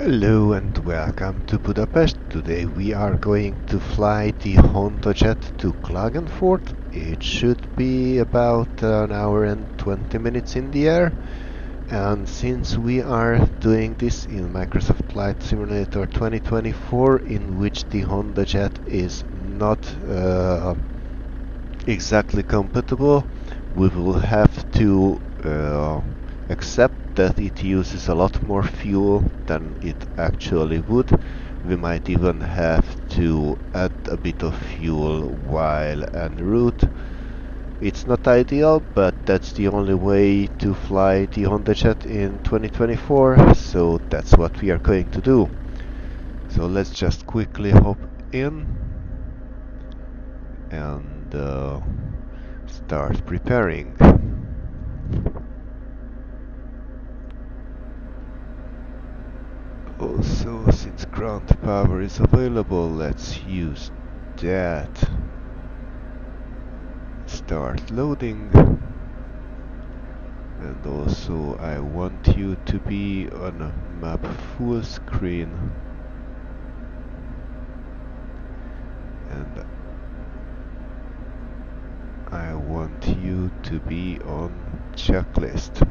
Hello and welcome to Budapest. Today we are going to fly the HondaJet to Klagenfurt. It should be about an hour and 20 minutes in the air. And since we are doing this in Microsoft Flight Simulator 2024, in which the HondaJet is not exactly compatible, we will have to accept that it uses a lot more fuel than it actually would. We might even have to add a bit of fuel while en route. It's not ideal, but that's the only way to fly the HondaJet in 2024, so that's what we are going to do. So let's just quickly hop in and start preparing. Also, since ground power is available, let's use that. Start loading. And also I want you to be on a map full screen. And I want you to be on checklist.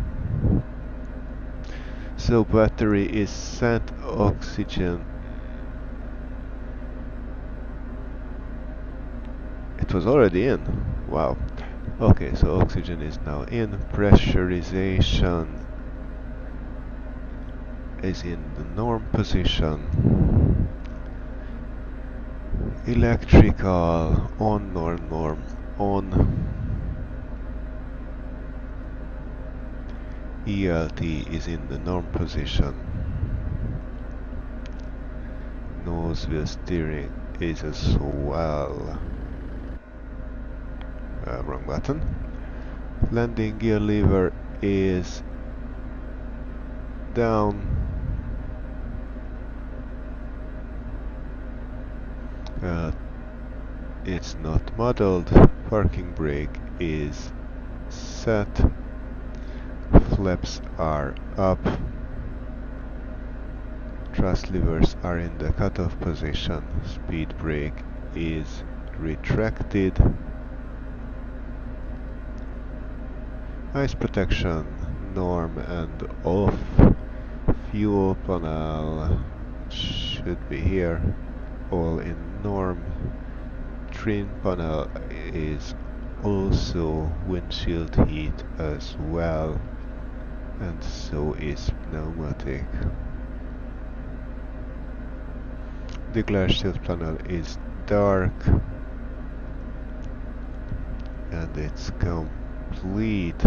So battery is set, oxygen. It was already in. Wow. Okay, so oxygen is now in. Pressurization is in the norm position. Electrical on norm on. ELT is in the norm position. Nose wheel steering is as well. Wrong button. Landing gear lever is down. It's not modeled. Parking brake is set. Flaps are up. Thrust levers are in the cutoff position. Speed brake is retracted. Ice protection, norm and off. Fuel panel should be here, all in norm. Trim panel is also windshield heat as well, and so is pneumatic. The glass shield panel is dark, and it's complete.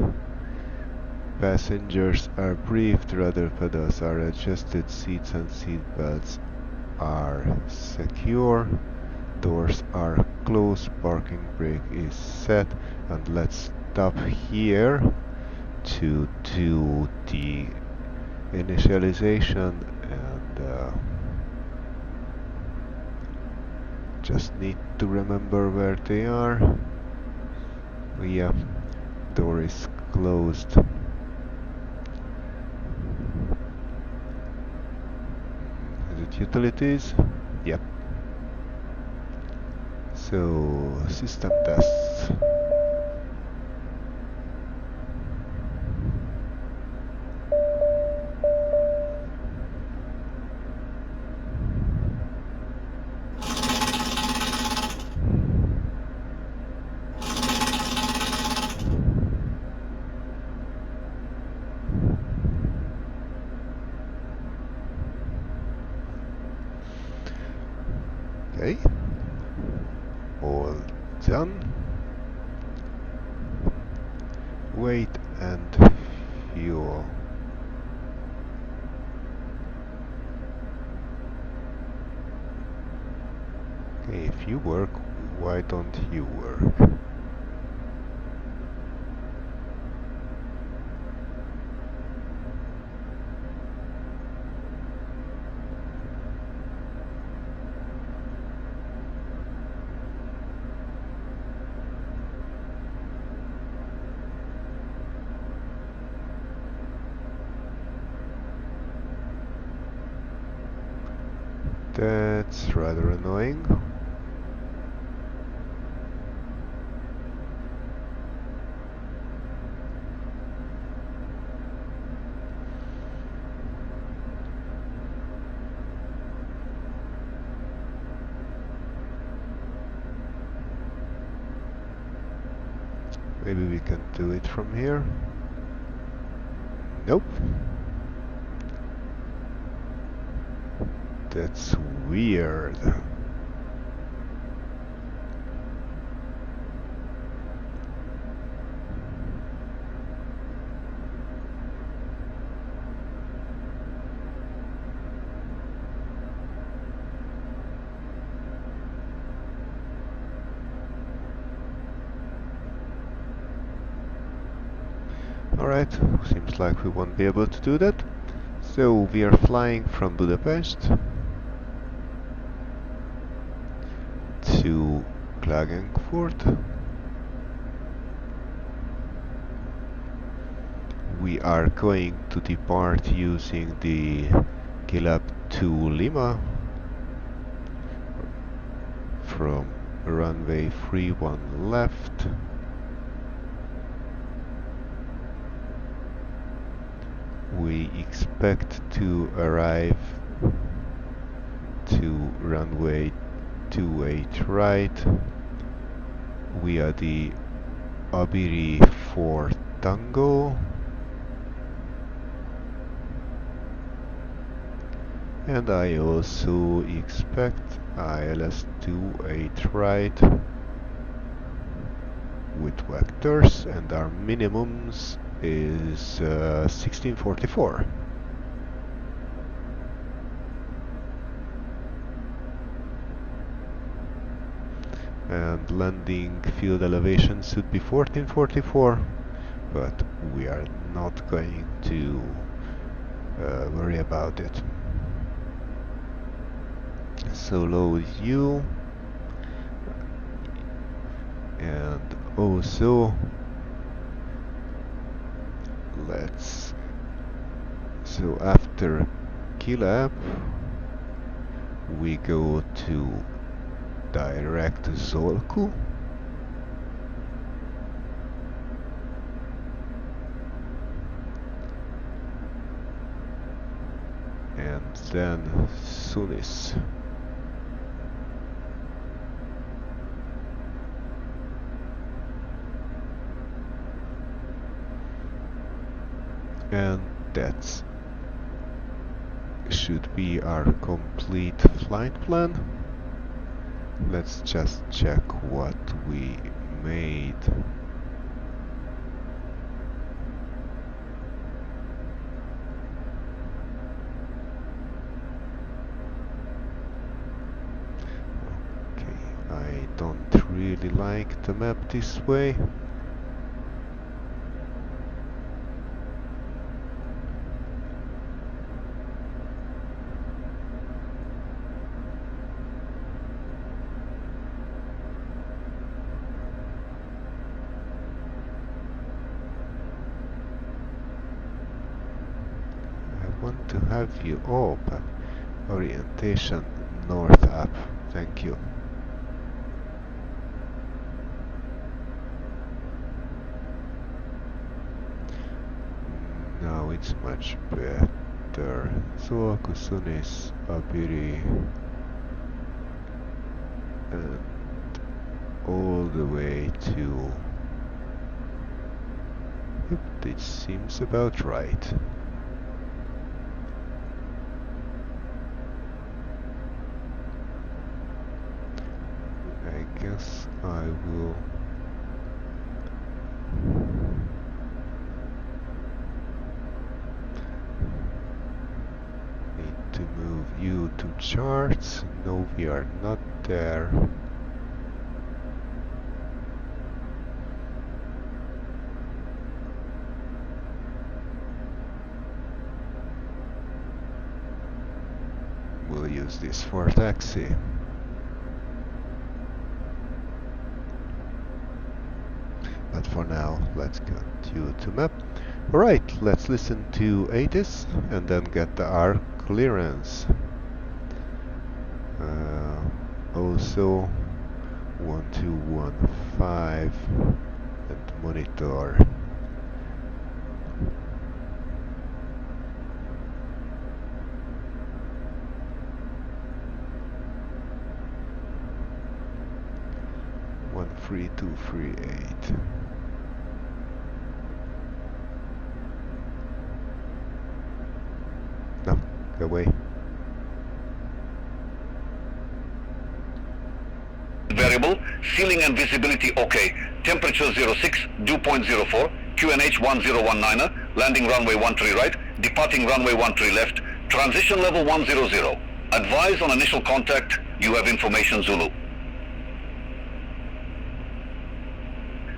Passengers are briefed, rudder pedals are adjusted, seats and seat belts are secure, doors are closed, parking brake is set, and let's stop here to do the initialization, and just need to remember where they are. Yeah, door is closed. Is it utilities? Yep. So, system tests. Okay, all done. Weight and fuel. Okay, if you work, why don't you work? That's rather annoying. Maybe we can do it from here. Nope. That's weird. Alright, seems like we won't be able to do that. So we are flying from Budapest to Klagenfurt. We are going to depart using the KLAB to Lima from runway 31 left. We expect to arrive to runway 28 right via the Abiri 4 Tango, and I also expect ILS 28 right with vectors, and our minimums is 1644. And landing field elevation should be 1444, but we are not going to worry about it. So load U, and also so after KLAB we go to direct LOWK, and then Sunis. And that should be our complete flight plan. Let's just check what we made. Okay, I don't really like the map this way. Want to have you open orientation north up, thank you. Now it's much better. LOWK, Sunis, Abiri, and all the way to... Yep, this seems about right. I guess I will need to move you to charts. No, we are not there. We'll use this for taxi. But for now, let's continue to map. Alright, let's listen to ATIS and then get the R clearance. Also 1215 and monitor. One 3238. No, go away. Variable, ceiling and visibility OK. Temperature 06, dew point 04, QNH 1019er, landing runway 13 right, departing runway 13 left, transition level 100. Advise on initial contact, you have information Zulu.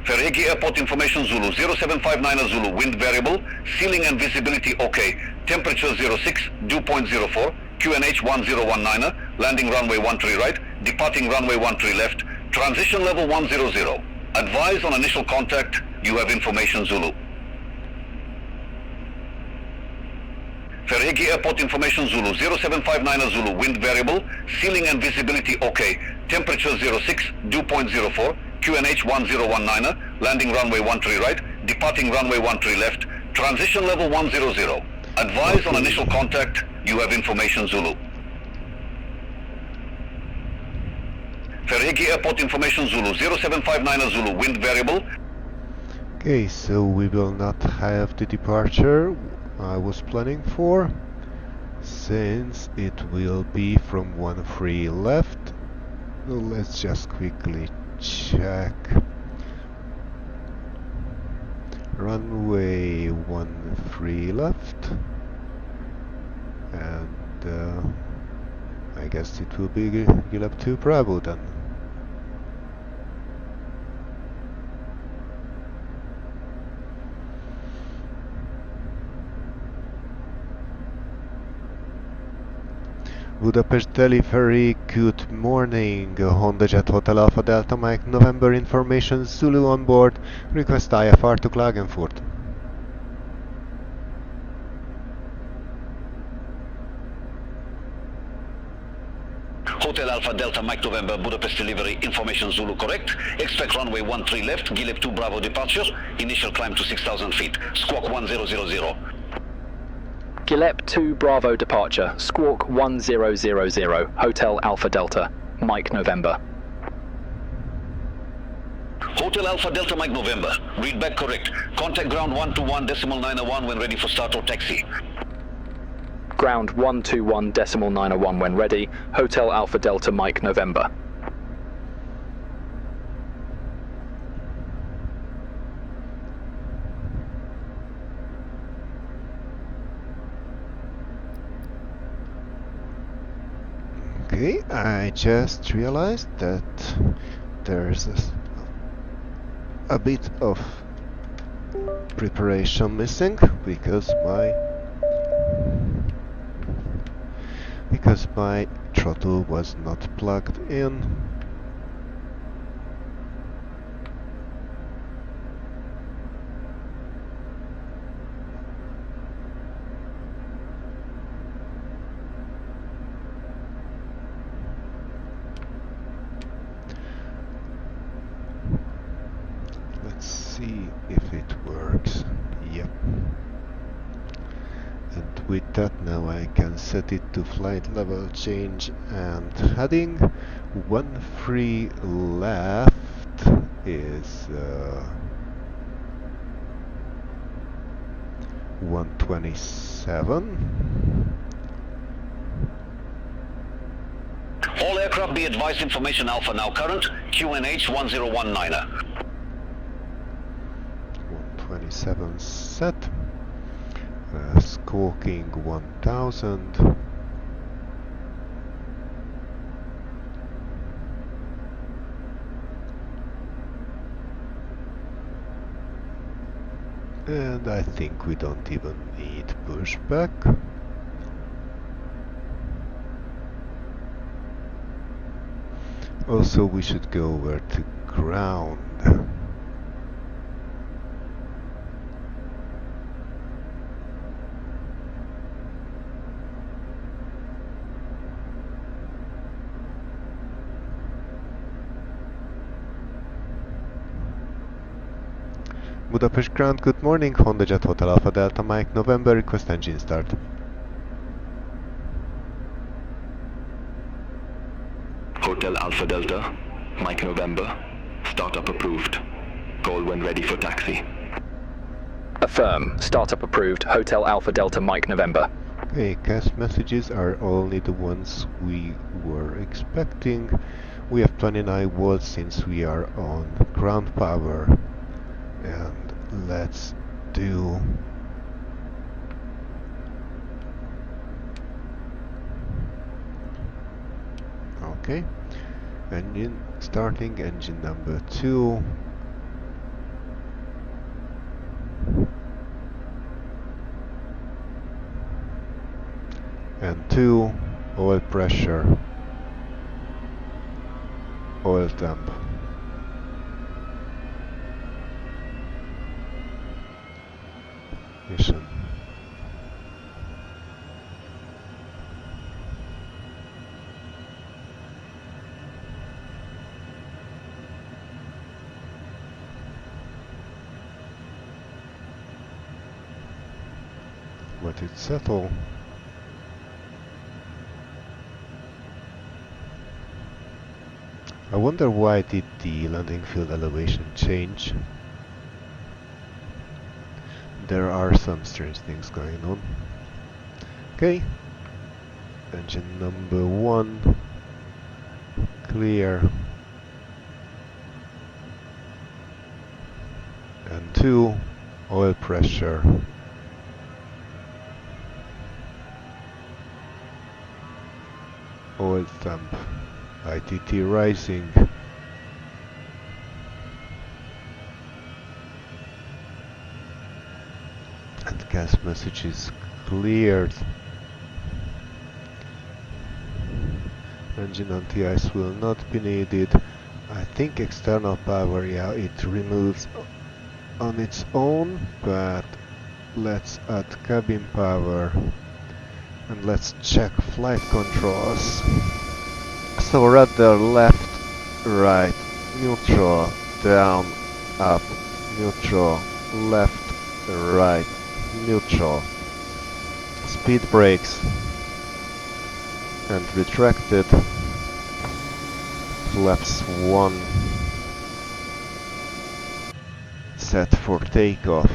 Ferhegi Airport information Zulu, 0759 Zulu, wind variable, ceiling and visibility OK. Temperature 06, dew point 04, QNH 1019er, landing runway 13 right, departing runway 13 left, transition level 100. Advise on initial contact, you have information Zulu. Ferhegi Airport information Zulu, 0759 Zulu, wind variable, ceiling and visibility OK. Temperature 06, dew point 04, QNH 1019er, landing runway 13 right, departing runway 13 left, transition level 100. Advise on initial contact, you have information Zulu. Ferhegi Airport information Zulu, 0759 Zulu, wind variable. Okay, so we will not have the departure I was planning for, since it will be from 13 left. Well, let's just quickly check. Runway 13 left, and I guess it will be Gilab 2 Bravo then. Budapest delivery, good morning. HondaJet Hotel Alpha Delta Mike November information Zulu on board. Request IFR to Klagenfurt. Hotel Alpha Delta Mike November, Budapest delivery, information Zulu correct. Expect runway 13 left, Gilab 2 Bravo departure. Initial climb to 6,000 feet. Squawk 1000. Gilab 2 Bravo departure, squawk 1000, Hotel Alpha Delta, Mike November. Hotel Alpha Delta Mike November, read back correct. Contact ground 121.901 when ready for start or taxi. Ground 121.901 when ready, Hotel Alpha Delta Mike November. Okay, I just realized that there's a bit of preparation missing because my throttle was not plugged in. See if it works. Yep. And with that now I can set it to flight level change, and heading 13 left is 127. All aircraft be advised, information Alpha now current, QNH 1019er. 127 set, squawking 1000, and I think we don't even need pushback. Also, we should go over to ground. Budapest ground, good morning, HondaJet Hotel Alpha Delta Mike November, request engine start. Hotel Alpha Delta, Mike November, startup approved. Call when ready for taxi. Affirm. Startup approved. Hotel Alpha Delta Mike November. Okay, CAS messages are only the ones we were expecting. We have 29 volts since we are on ground power. And let's do okay. Engine starting, engine number 2. And 2, oil pressure, oil temp. Mission. Let it settle. I wonder why did the landing field elevation change? There are some strange things going on. Okay. Engine number 1 clear. And 2 oil pressure. Oil temp. ITT rising. And gas message is cleared. Engine anti-ice will not be needed. I think external power, yeah, it removes on its own, but let's add cabin power and let's check flight controls. So rudder left, right, neutral, down, up, neutral, left, right, neutral. Speed brakes and retracted. Flaps 1. Set for takeoff.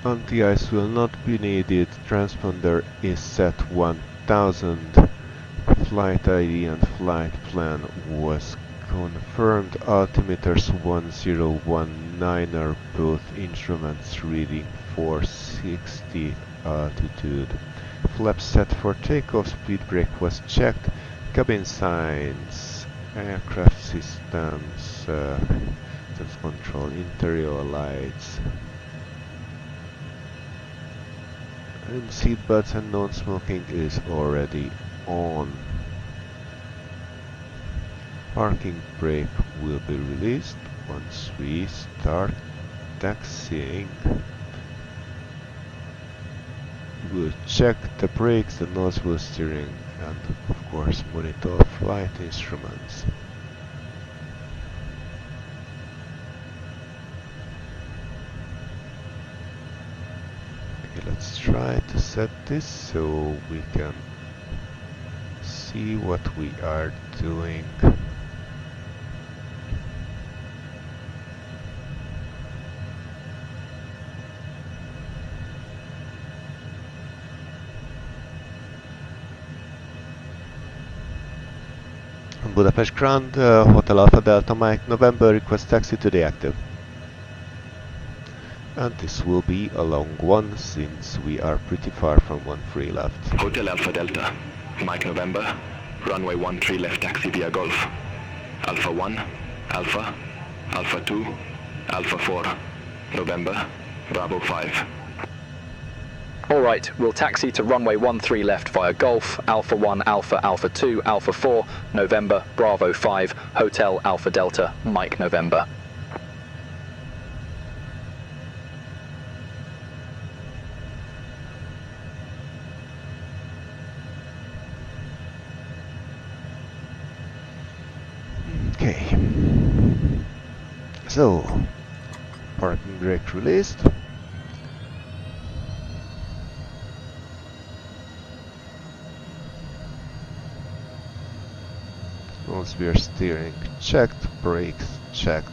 Anti-ice will not be needed. Transponder is set 1000. Flight ID and flight plan was confirmed. Altimeters 1019 are both instruments reading 460 altitude. Flaps set for takeoff. Speed brake was checked. Cabin signs, aircraft systems, systems control, interior lights. And seat belts and non-smoking is already on. Parking brake will be released once we start taxiing. We'll check the brakes, the nozzle steering, and of course monitor flight instruments. Okay, let's try to set this so we can see what we are doing. Budapest ground, Hotel Alpha Delta Mike November, request taxi to the active. And this will be a long one since we are pretty far from 13 left. Hotel Alpha Delta, Mike November, runway 13 left taxi via Golf. Alpha 1, Alpha, Alpha 2, Alpha 4, November, Bravo 5. Alright, we'll taxi to runway 13 left via Golf, Alpha 1, Alpha, Alpha 2, Alpha 4, November, Bravo 5, Hotel Alpha Delta, Mike November. So, parking brake released. Atmosphere steering checked, brakes checked.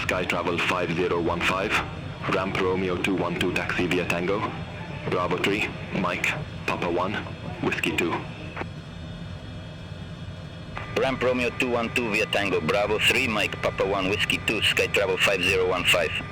Sky Travel 5015, Ramp Romeo 212 taxi via Tango, Bravo 3, Mike, Papa 1, Whiskey 2. Ramp Romeo 212 via Tango, Bravo 3, Mike, Papa 1, Whiskey 2, Sky Travel 5015.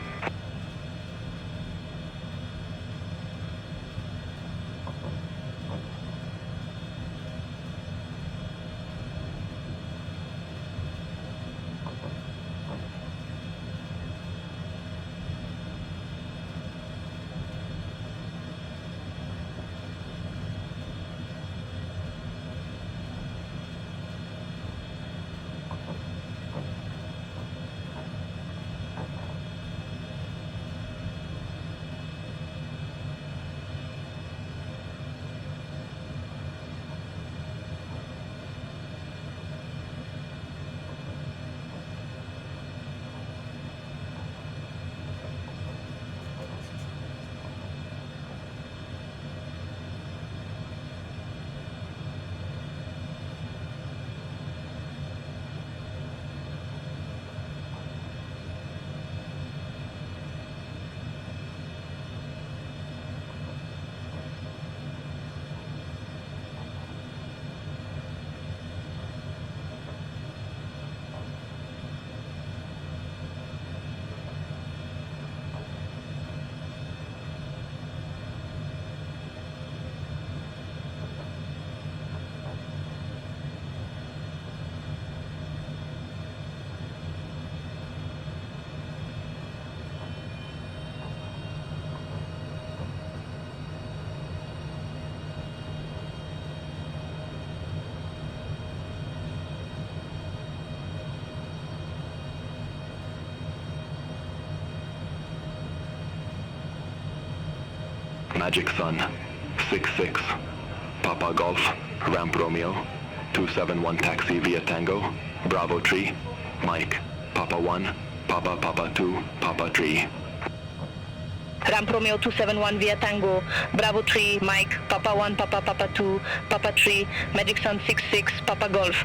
Magic Sun, 66, Papa Golf, Ramp Romeo, 271 taxi via Tango, Bravo 3, Mike, Papa 1, Papa 2, Papa 3. Ramp Romeo 271 via Tango, Bravo 3, Mike, Papa 1, Papa 2, Papa 3, Magic Sun 66, Papa Golf.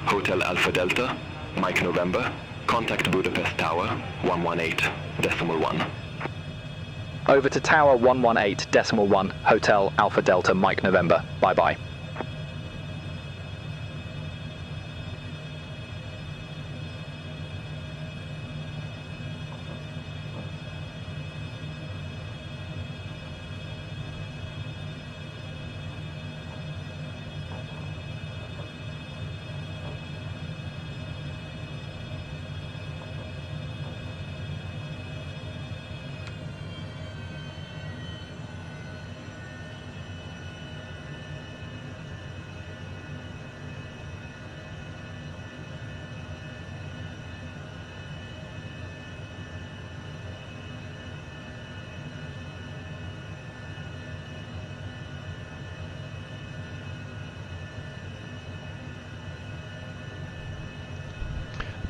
Hotel Alpha Delta, Mike November, contact Budapest Tower 118.1. Over to Tower 118.1, Hotel Alpha Delta Mike November. Bye-bye.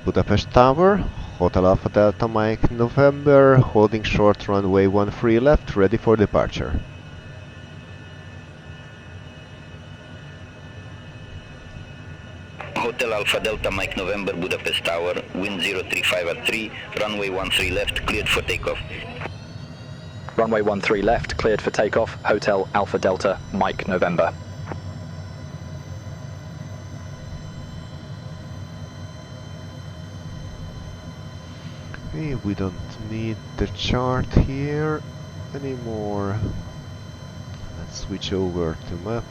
Budapest Tower, Hotel Alpha Delta Mike November, holding short runway 13 left, ready for departure. Hotel Alpha Delta Mike November, Budapest Tower, wind 035 at 3, runway 13 left, cleared for takeoff. Runway 13 left, cleared for takeoff, Hotel Alpha Delta Mike November. Okay, we don't need the chart here anymore. Let's switch over to map.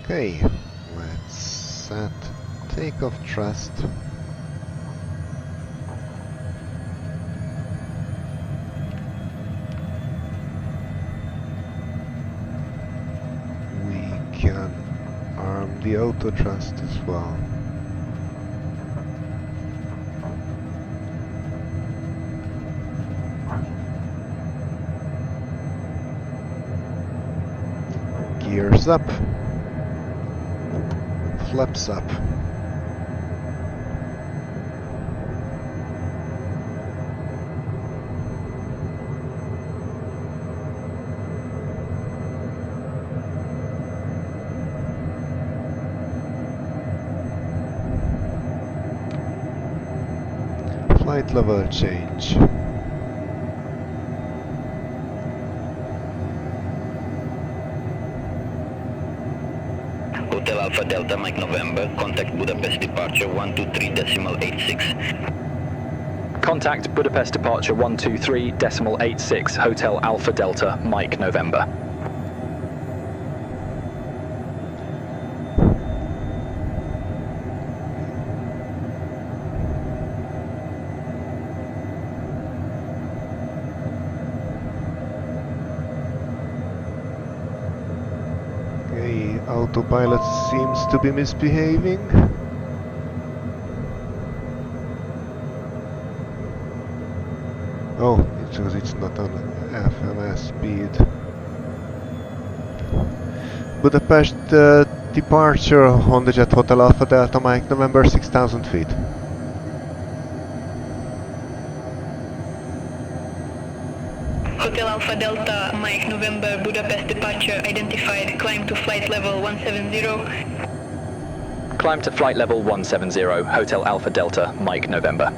Okay, let's set takeoff thrust. the auto thrust as well. Gears up, flaps up. Flight level change. Hotel Alpha Delta Mike November, contact Budapest departure 123.86. Contact Budapest departure 123.86, Hotel Alpha Delta Mike November. Autopilot seems to be misbehaving. Oh, it's not on FMS speed. Budapest departure HondaJet Hotel Alpha Delta Mike November 6,000 feet. Hotel Alpha Delta Mike November Budapest departure identified. Climb to flight level 170. Climb to flight level 170, Hotel Alpha Delta Mike November.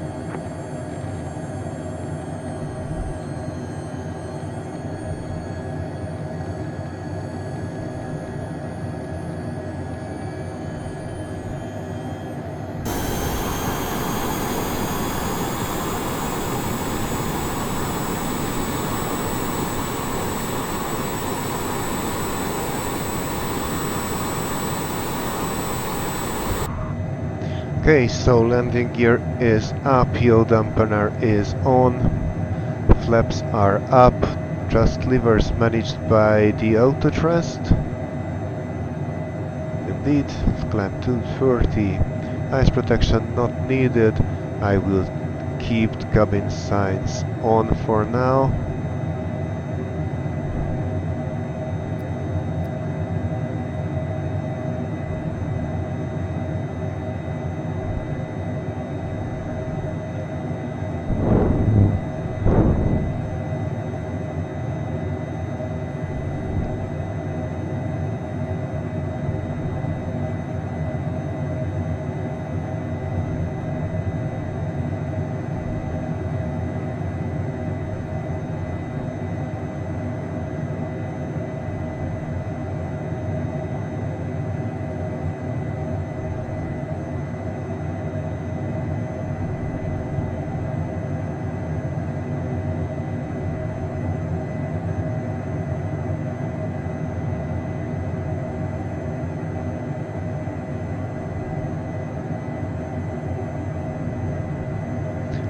Okay, so landing gear is up, yaw dampener is on, flaps are up, thrust levers managed by the auto thrust. Indeed, climb 230, ice protection not needed. I will keep the cabin signs on for now.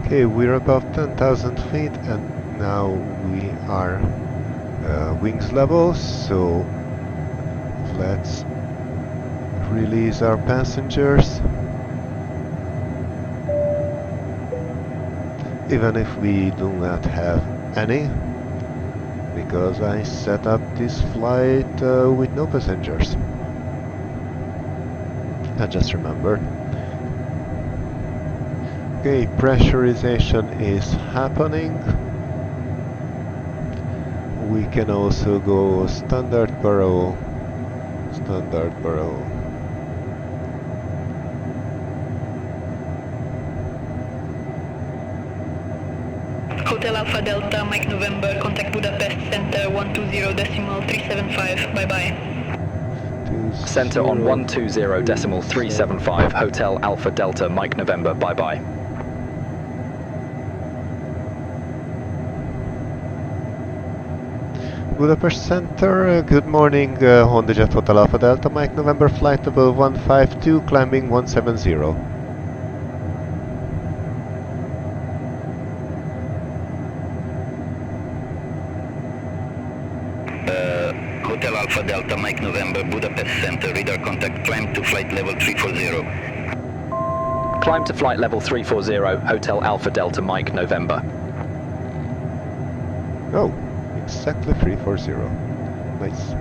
Okay, we're above 10,000 feet and now we are wings level, so let's release our passengers. Even if we do not have any, because I set up this flight with no passengers. I just remembered. Okay, pressurization is happening. We can also go standard barrel, standard barrel. Hotel Alpha Delta Mike November, contact Budapest Center 120.375. Bye bye. Center on 120.375, Hotel Alpha Delta Mike November. Bye bye. Budapest Center, good morning, HondaJet Hotel Alpha Delta Mike November, flight level 152, climbing 170. Hotel Hotel Alpha Delta Mike November, Budapest Center, radar contact, climb to flight level 340. Climb to flight level 340, Hotel Alpha Delta Mike November. Oh, exactly 340. Nice.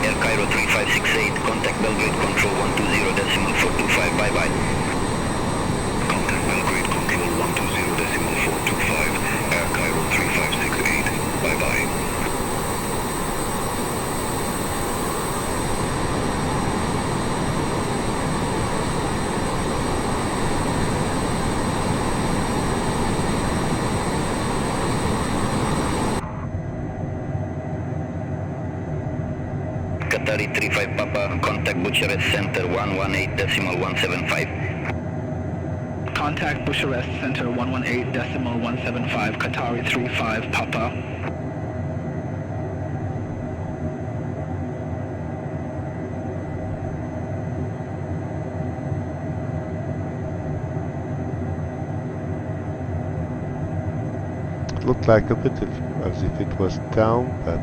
Air Cairo 3568, contact Belgrade Control 120.425, bye-bye. Contact Belgrade Control 120.425, Air Cairo 3568, bye-bye. Qatari 35 Papa, contact Bucharest Center 118.175. Contact Bucharest Center 118.175, Qatari 35 Papa. It looked like a bit as if it was down, but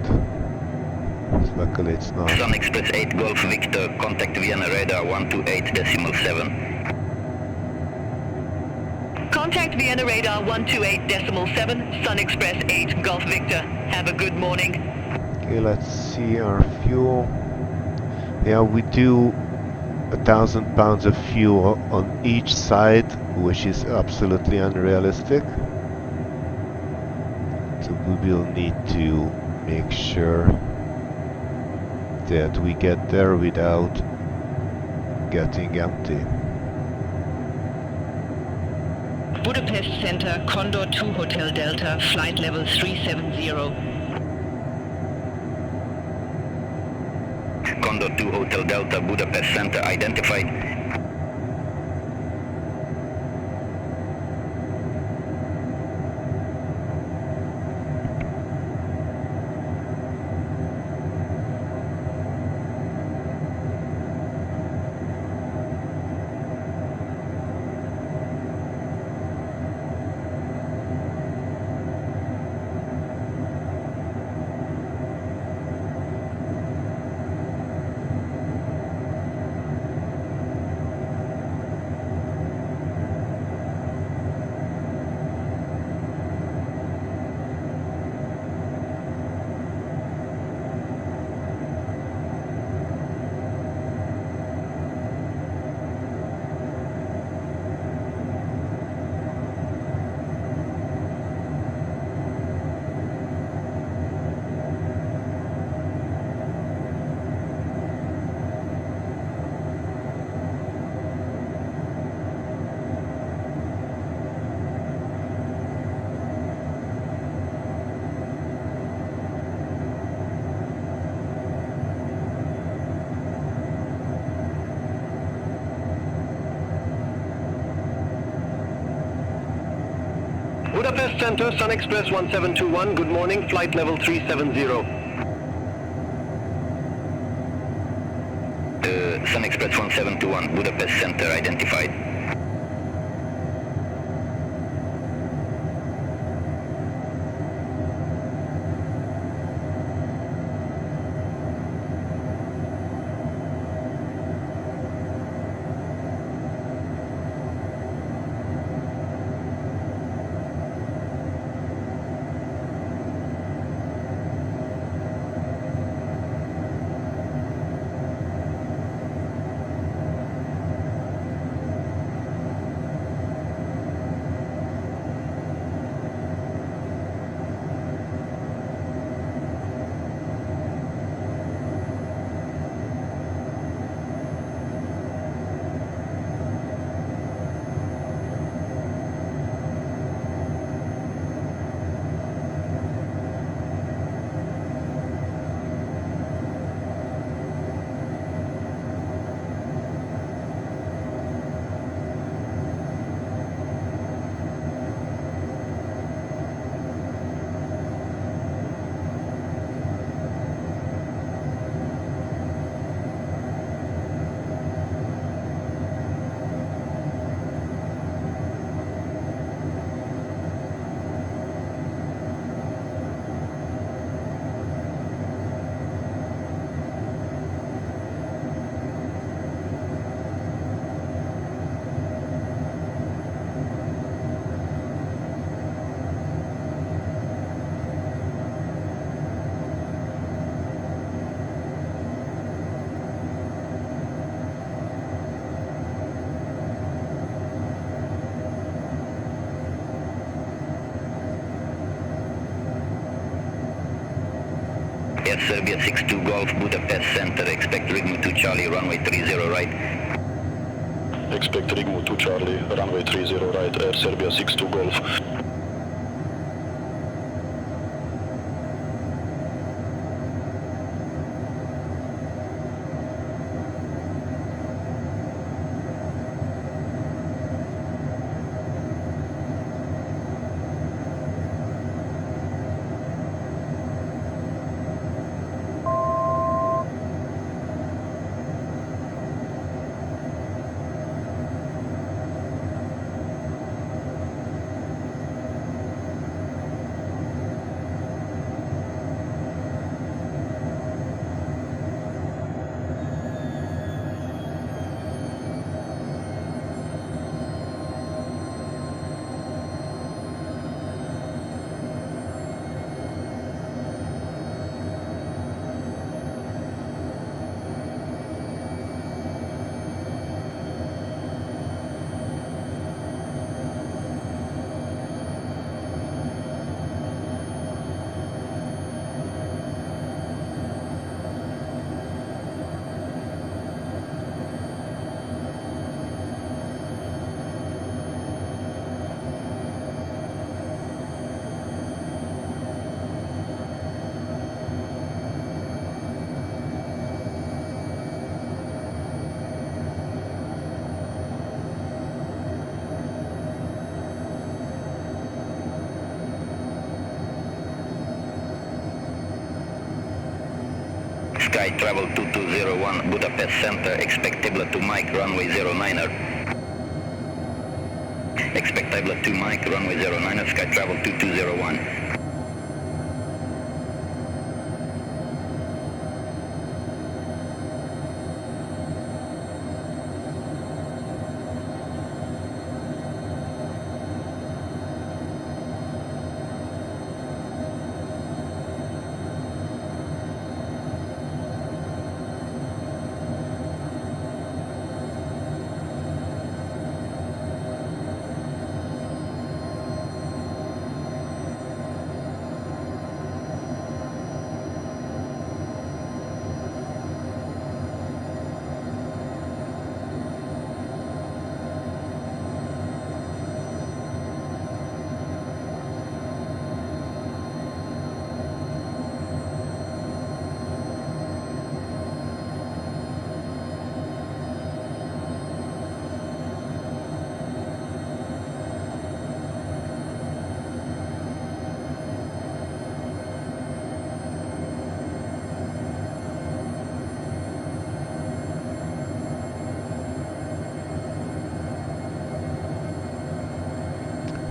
luckily it's not. Sun Express 8 Golf Victor, contact Vienna radar 128.7. Contact Vienna radar 128.7, Sun Express 8 Golf Victor. Have a good morning. Okay, let's see our fuel. Yeah, we do 1,000 pounds of fuel on each side, which is absolutely unrealistic. So we will need to make sure that we get there without getting empty. Budapest Center, Condor 2 Hotel Delta, flight level 370. Condor 2 Hotel Delta, Budapest Center identified. Budapest Center, Sun Express 1721, good morning, flight level 370. Sun Express 1721, Budapest Center identified. Air Serbia 62 Golf, Budapest Center, expect Rigmu 2 Charlie, runway 30 right. Expect Rigmu 2 Charlie, runway 30 right, Air Serbia 62 Golf. Sky Travel 2201, Budapest Center, expect Tibla 2 Mike, runway 09er. Expect Tibla 2 Mike, runway 09er, Sky Travel 2201.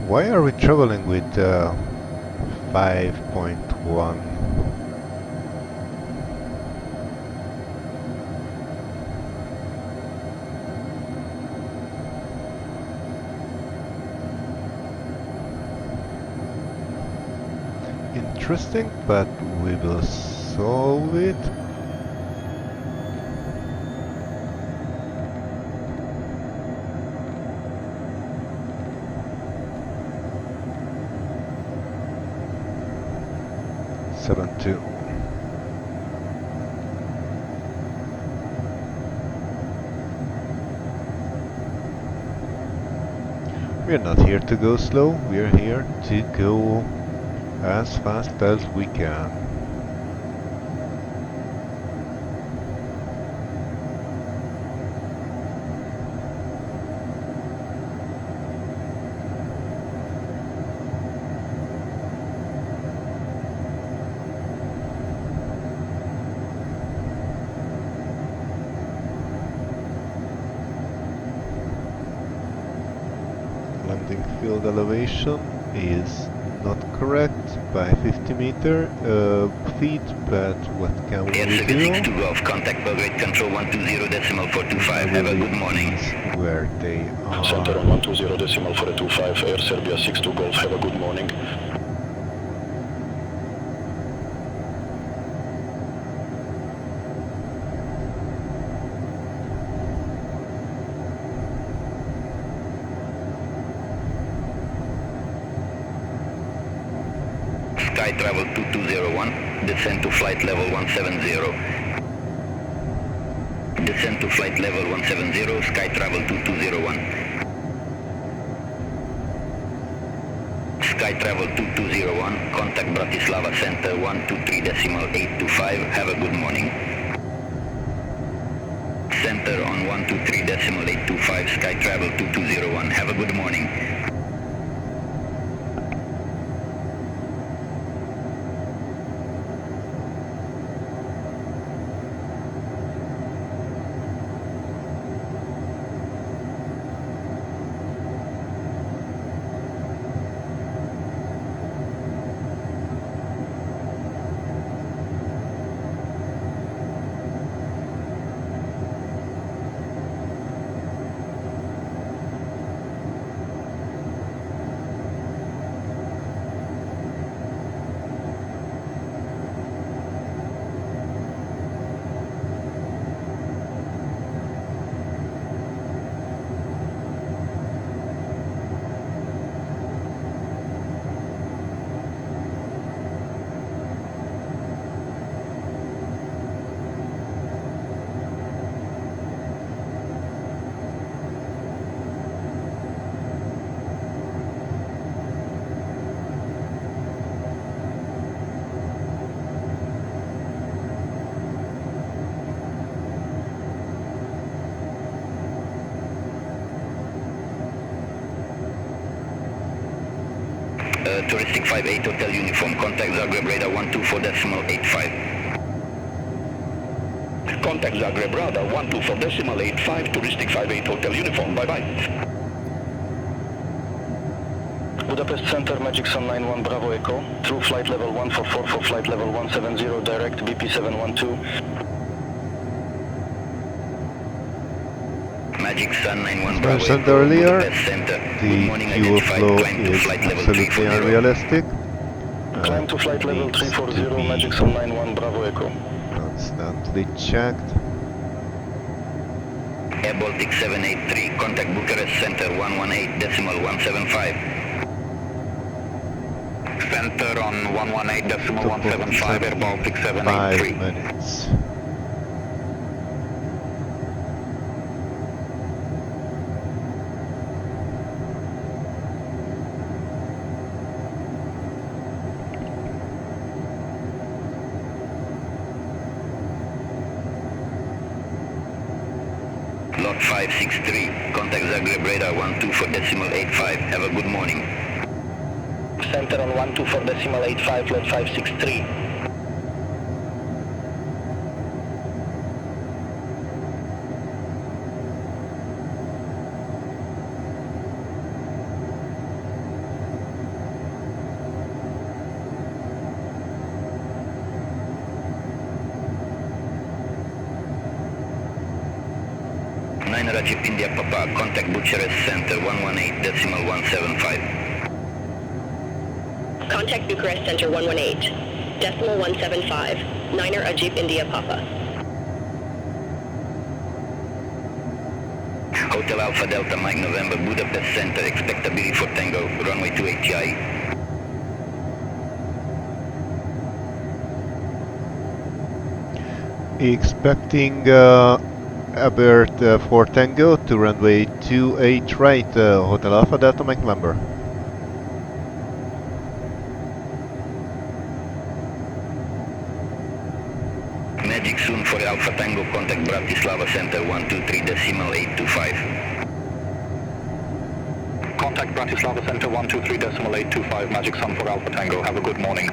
Why are we traveling with 5.1? Interesting, but we will solve it. Two. We're not here to go slow, we're here to go as fast as we can. Landing field elevation is not correct by 50 feet, but what can we Air do? Serbia 62 Golf, contact Belgrade Control 120.425, have a good morning. Where they are. Center on 120.425, Air Serbia 62 Golf, have a good morning. Sky Travel 2201, descend to flight level 170. Descend to flight level 170, Sky Travel 2201. Sky Travel 2201, contact Bratislava Center 123.825, have a good morning. Center on 123.825, Sky Travel 2201, have a good morning. Touristic 58 Hotel Uniform, contact Zagreb Radar 124.85. Contact Zagreb Radar 124.85, Touristic 58 Hotel Uniform, bye-bye. Budapest Center, Magic Sun 91 Bravo Echo, through flight level 144 for flight level 170, direct BP 712. Magic Sun 91 Bravo Mentioned Echo, earlier, Budapest Center. the Good morning, fuel identified, flow climb to is flight level absolutely 340. unrealistic. Climb to flight level Needs to 340, be Magic Sun 91 Bravo Echo. constantly checked. Air Baltic 783, contact Bucharest Center 118.175. Center on 118.175, Air Baltic 5 783. minutes. Lot 563, contact Zagreb Radar 124.85, have a good morning. Center on 124.85, lot 563. Jeep India Papa, contact Bucharest Center 118.175. Contact Bucharest Center 118.175. Niner Jeep India Papa. Hotel Alpha Delta Mike November, Budapest Center, expectability for Tango, runway 28 TI. Expecting Abert for Tango to runway 28 right, Hotel Alpha Delta Mike November. Magic soon for Alpha Tango, contact Bratislava Center 123.825. Contact Bratislava Center 123.825, Magic Sun for Alpha Tango, have a good morning.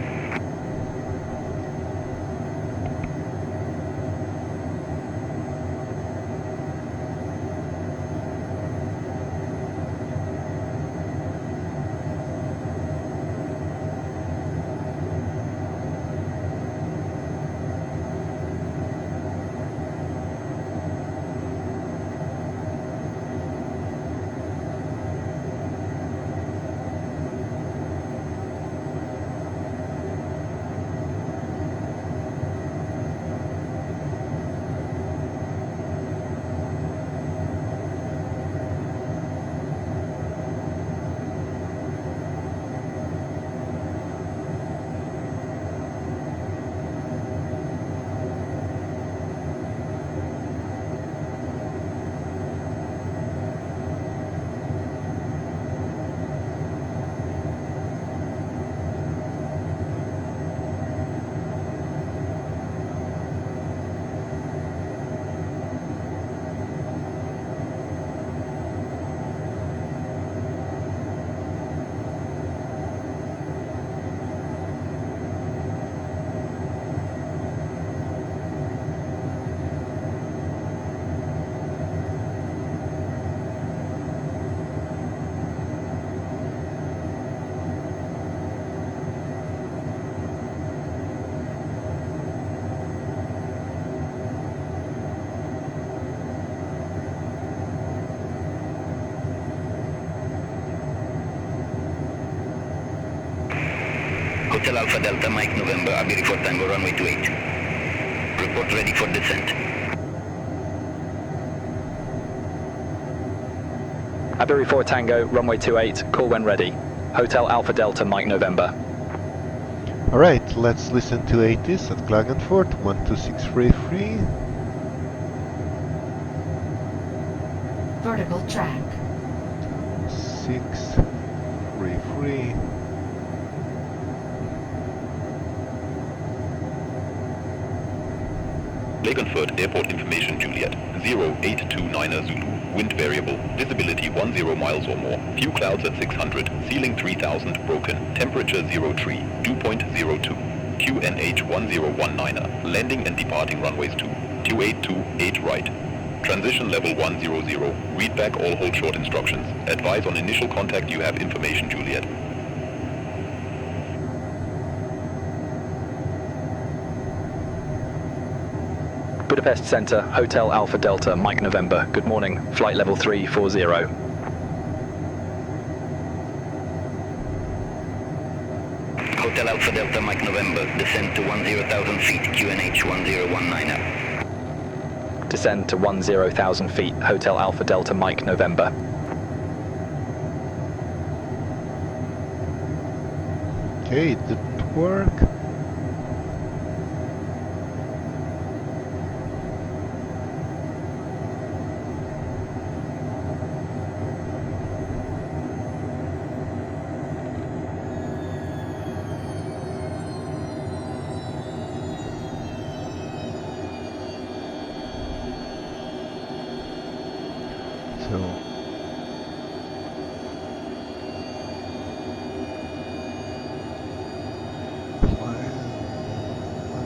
Hotel Alpha Delta Mike November, Abiri for Tango, runway 28. Report ready for descent. Abiri 4 Tango, runway 28, call when ready. Hotel Alpha Delta Mike November. Alright, let's listen to 80s at Klagenfurt, 12633. Vertical track. 633. Klagenfurt Airport Information Juliet, 0829 Zulu, wind variable, visibility 10 miles or more, few clouds at 600, ceiling 3000, broken, temperature 03, dew point 02, QNH 1019, landing and departing runways 2828 right. Transition level 100, read back all hold short instructions, advise on initial contact you have information Juliet. Budapest Center, Hotel Alpha Delta, Mike November. Good morning. Flight level 340. Hotel Alpha Delta Mike November, descend to 10,000 feet, QNH 1019. Descend to 10,000 feet, Hotel Alpha Delta Mike November. Okay, it didn't work. So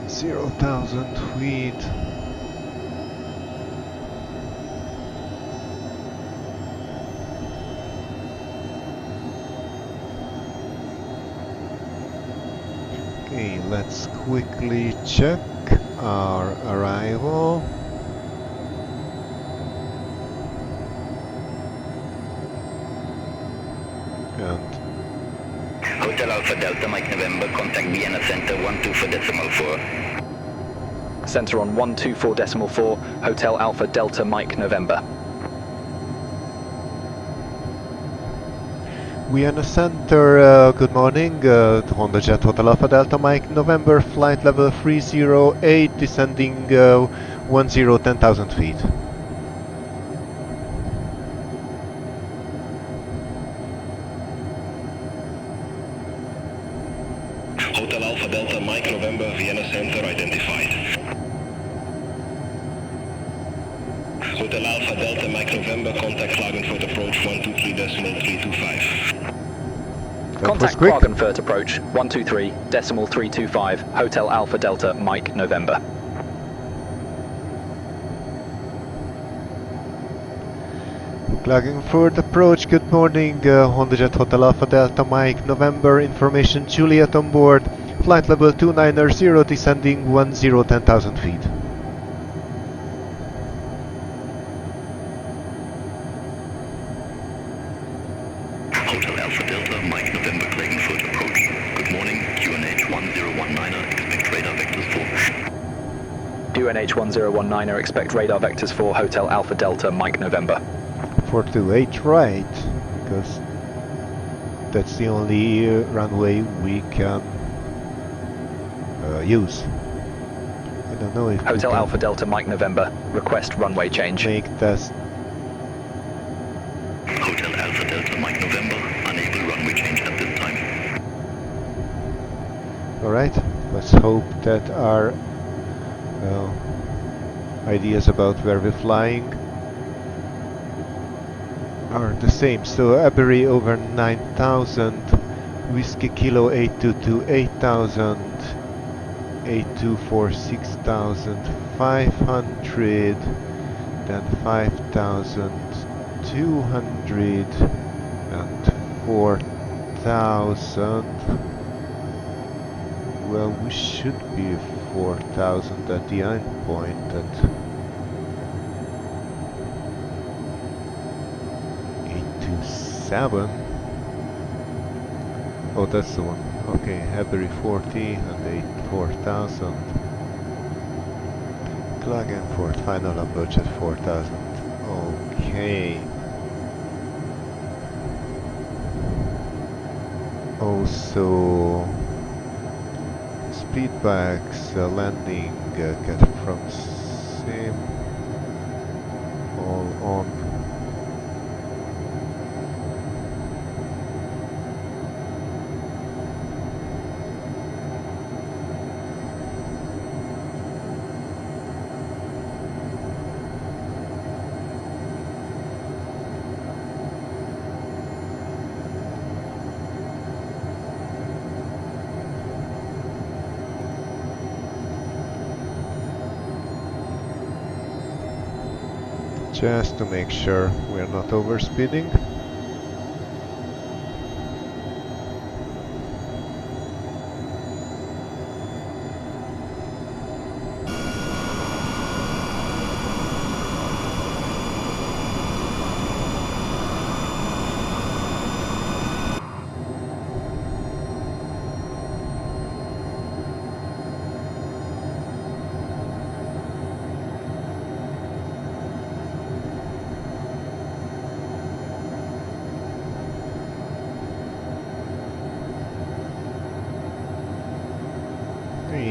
0,000 feet. Okay, let's quickly check our arrival. And Hotel Alpha Delta Mike November, contact Vienna Center 124.4. Center on 124.4, Hotel Alpha Delta Mike November. Vienna Center, good morning, HondaJet Hotel Alpha Delta Mike November, flight level 308, descending 10,000 feet. Hotel Alpha Delta Mike November, Vienna Center identified. Hotel Alpha Delta Mike November, contact Klagenfurt approach 123.325. Contact Klagenfurt approach 123.325, Hotel Alpha Delta Mike November. Klagenfurt approach, good morning, HondaJet Hotel Alpha Delta Mike November, information Juliet on board, flight level 290, descending 10,000 feet. Hotel Alpha Delta Mike November, Klagenfurt approach, good morning, QNH 1019, expect radar vectors 4. QNH 1019, expect radar vectors 4, Hotel Alpha Delta Mike November. 428 right, because that's the only runway we can use. I don't know if Hotel Alpha Delta Mike November, request runway change. Make test. Hotel Alpha Delta Mike November, unable runway change at this time. Alright, let's hope that our ideas about where we're flying are the same. So Aberi over 9,000, Whiskey Kilo 822 8,000, 824 6,500, then 5,200 and 4,000. Well, we should be 4,000 at the end point. At 827. Oh, that's the one. Okay, Heberi 40 and 4000. Klagenfurt, final on budget 4000. Okay. Also, speedbacks landing get from sim all on. Just to make sure we're not overspeeding.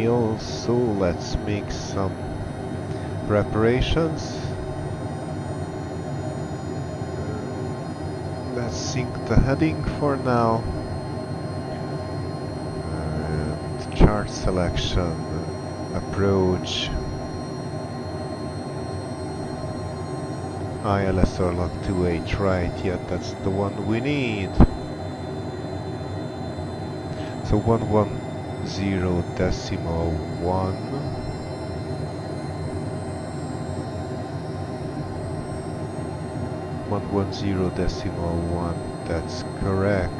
Also, let's make some preparations. Let's sync the heading for now. And chart selection, approach, ILS or LOWK 28 right, yeah, that's the one we need. So 110.1 110.1, that's correct.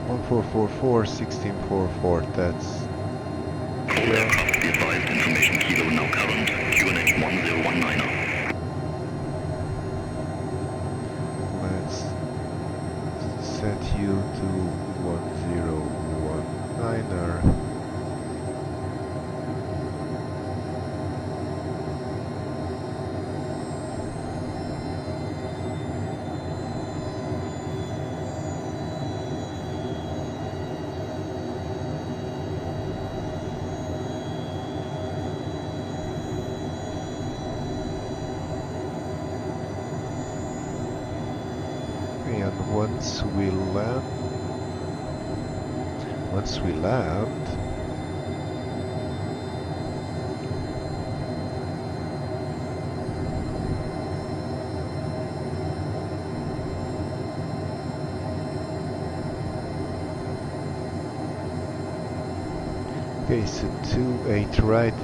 One 444 1644, that's clear. Be advised, information kilo now current, QNH 1019er. Let's set you to 1019er. And once we land, okay, so 28 right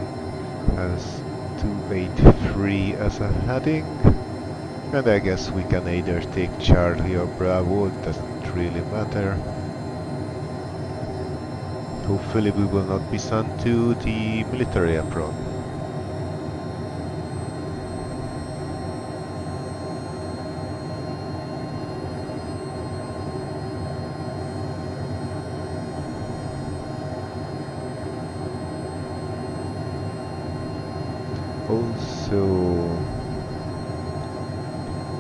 has 283 as a heading. And I guess we can either take Charlie or Bravo, it doesn't really matter. Hopefully we will not be sent to the military apron. Also,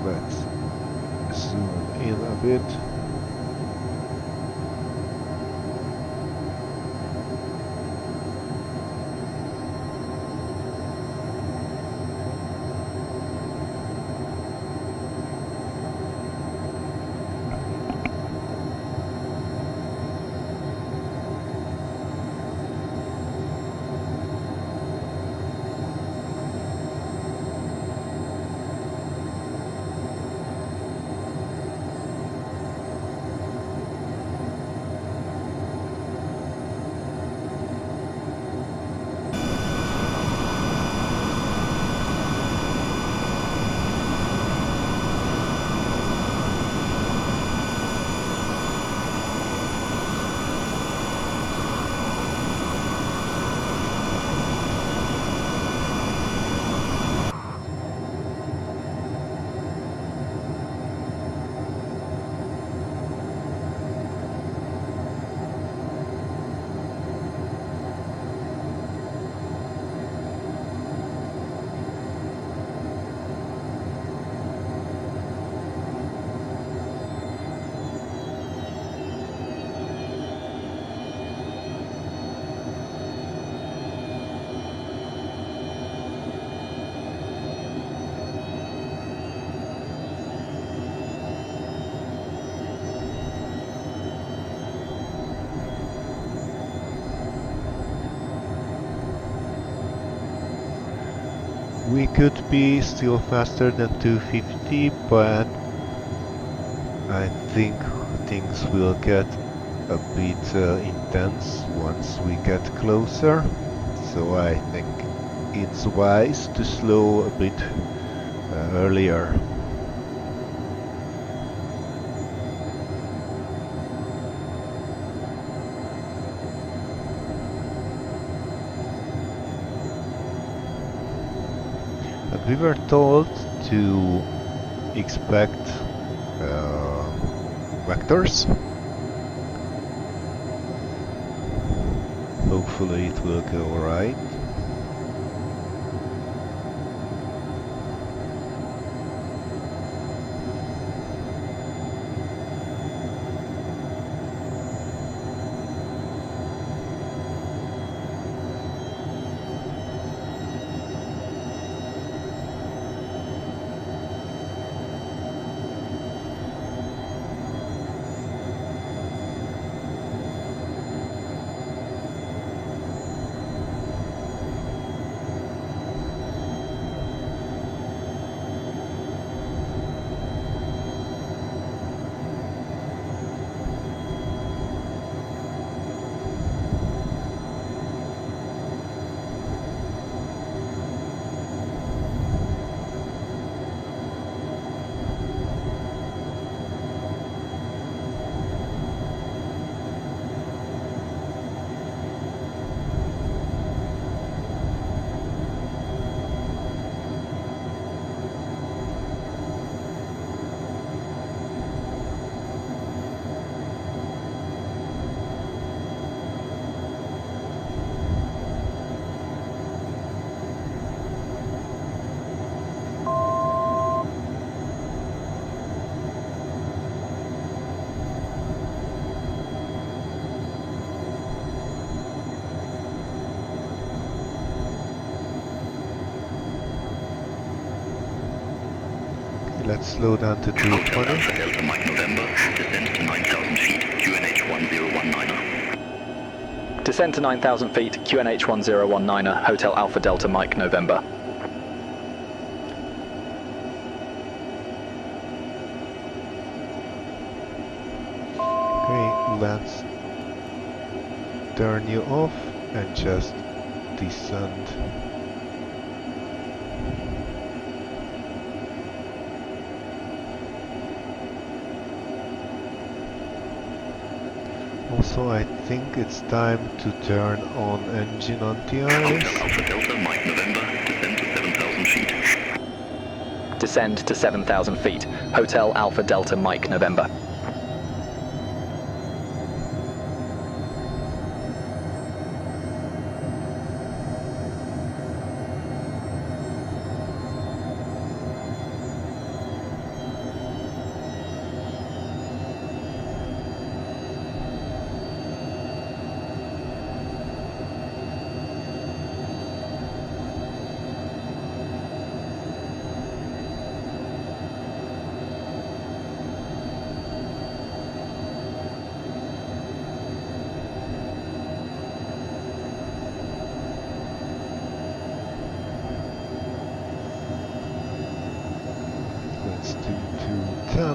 let's zoom in a bit. We could be still faster than 250, but I think things will get a bit intense once we get closer. So I think it's wise to slow a bit earlier. But we were told to expect vectors. Hopefully it will go right. Let's slow down to 220. Alpha Delta Mike November, descend to 9,000 feet, QNH 1019er. Descend to 9,000 feet, QNH 1019er, Hotel Alpha Delta Mike November. Okay, let's turn you off and just descend. Also, I think it's time to turn on engine anti-ice. Hotel Alpha Delta Mike November, descend to 7,000 feet. Descend to 7,000 feet, Hotel Alpha Delta Mike November. Let's do 210.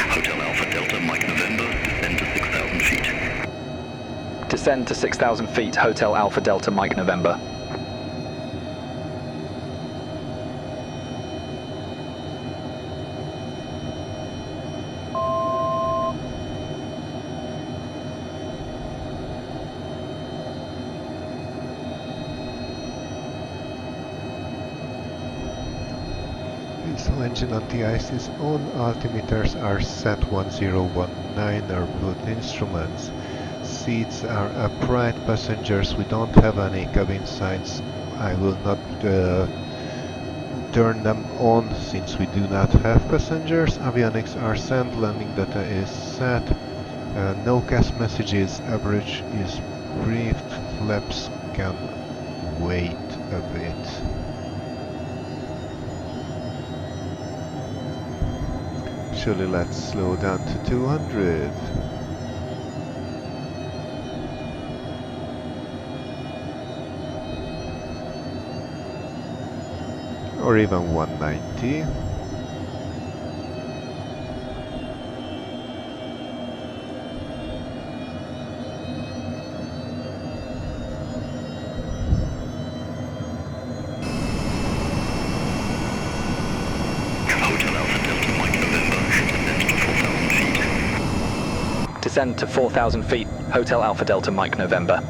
Hotel Alpha Delta Mike November, descend to 6,000 feet. Descend to 6,000 feet, Hotel Alpha Delta Mike November. So engine anti-ice is on, altimeters are set 1019, airport instruments. Seats are upright, passengers, we don't have any cabin signs. I will not turn them on since we do not have passengers. Avionics are sent, landing data is set. No gas messages, average is briefed, flaps can wait a bit. Actually, let's slow down to 200. Or even 190. Descend to 4,000 feet. Hotel Alpha Delta Mike November.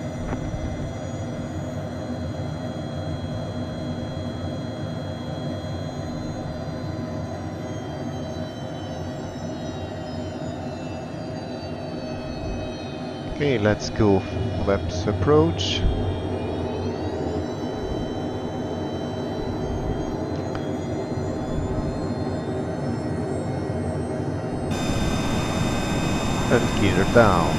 Okay, let's go flaps approach. And gear down.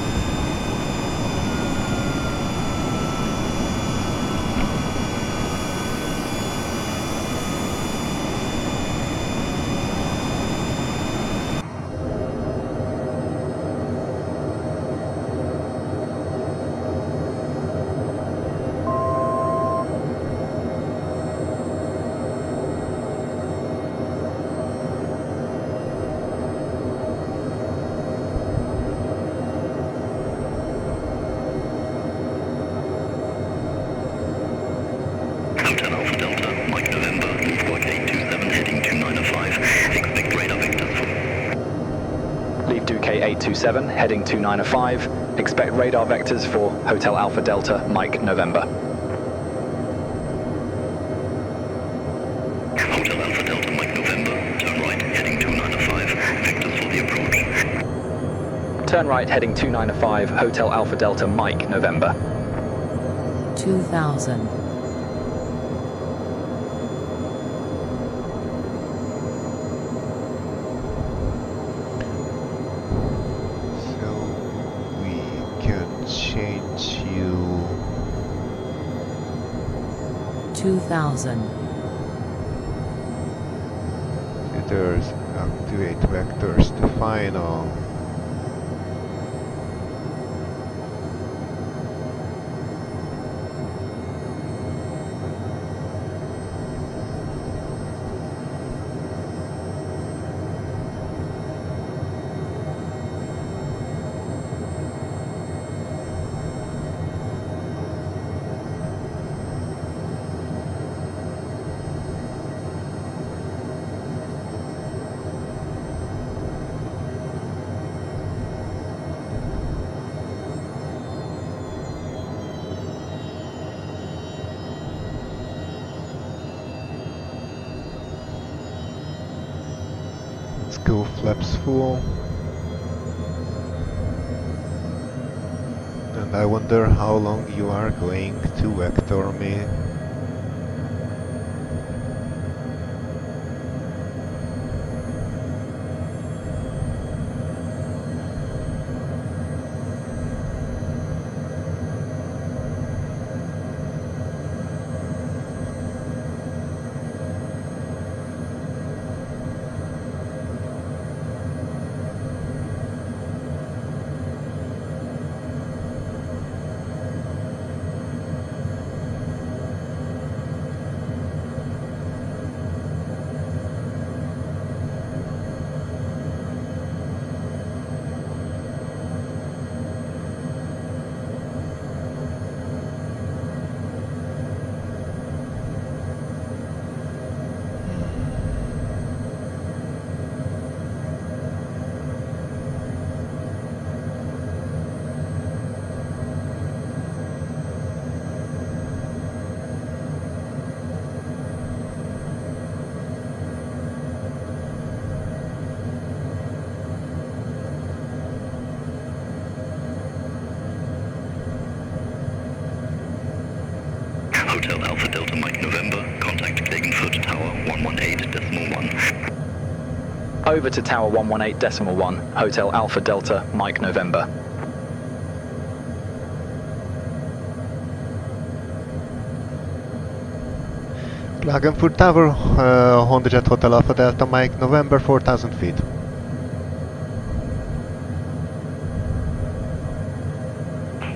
Leave Duque 827, heading 2905. Expect radar vectors for Hotel Alpha Delta Mike November. Hotel Alpha Delta Mike November, turn right, heading 2905, vectors for the approach. Turn right, heading 2905, Hotel Alpha Delta Mike November. 2000. Change you 2000. There's activate vectors to final. Let's go flaps full. And I wonder how long you are going to vector me. Hotel Alpha Delta Mike November, contact Klagenfurt Tower 118.1. Over to Tower 118.1, Hotel Alpha Delta, Mike November. Klagenfurt Tower, HondaJet Hotel Alpha Delta Mike November, 4,000 feet.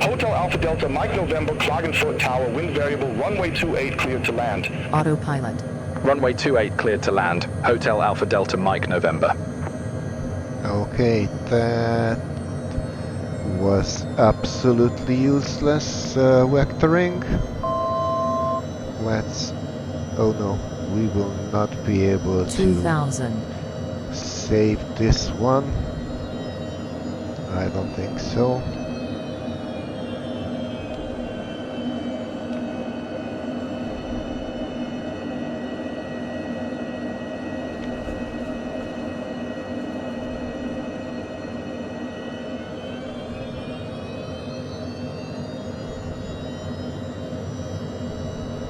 Hotel Alpha Delta Mike November, Klagenfurt Tower, wind variable, runway 28 cleared to land. Autopilot. Runway 28 cleared to land, Hotel Alpha Delta Mike November. Okay, that was absolutely useless vectoring. Let's... Oh no, we will not be able to 2000. save this one. I don't think so.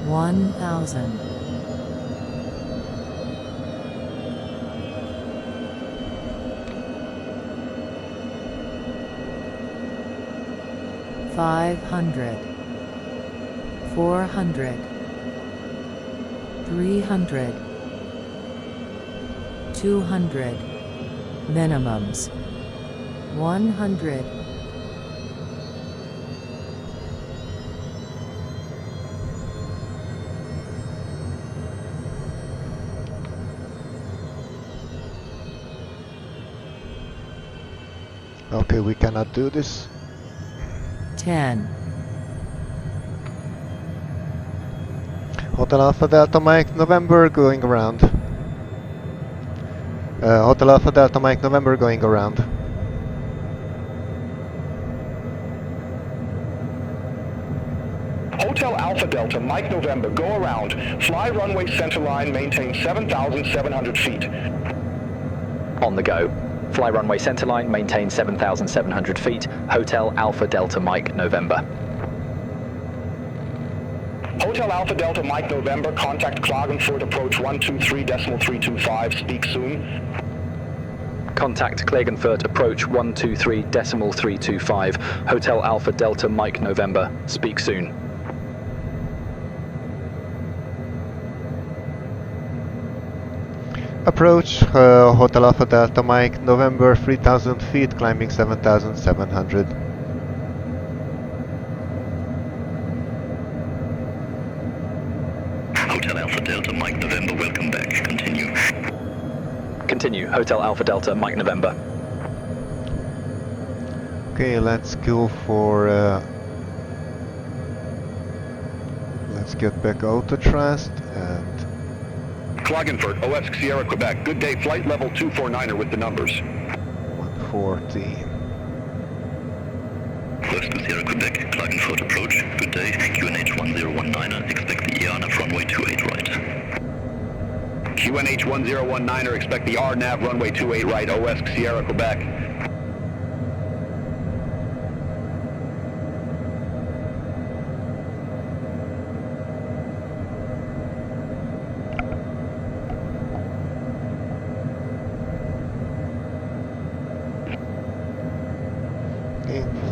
One thousand. 500, 400, 300, 200, minimums, 100, Okay, we cannot do this. 10. Hotel Alpha Delta Mike November going around. Hotel Alpha Delta Mike November going around. Hotel Alpha Delta Mike November, go around. Fly runway centerline, maintain 7,700 feet. On the go. Fly runway centerline, maintain 7,700 feet, Hotel Alpha Delta Mike November. Hotel Alpha Delta Mike November, contact Klagenfurt approach 123.325, speak soon. Contact Klagenfurt approach 123.325, Hotel Alpha Delta Mike November, speak soon. Approach Hotel Alpha Delta Mike November, 3,000 feet, climbing 7,700. Hotel Alpha Delta Mike November, welcome back. Continue. Continue, Hotel Alpha Delta Mike November. Okay, let's go for... let's get back auto thrust and... Klagenfurt, OS Sierra, Quebec. Good day, flight level 249er with the numbers. 114. West to Sierra, Quebec, Klagenfurt approach. Good day, QNH 1019er, expect the ERNAV runway 28 right. QNH 1019er, expect the RNAV runway 28 right, OS Sierra, Quebec.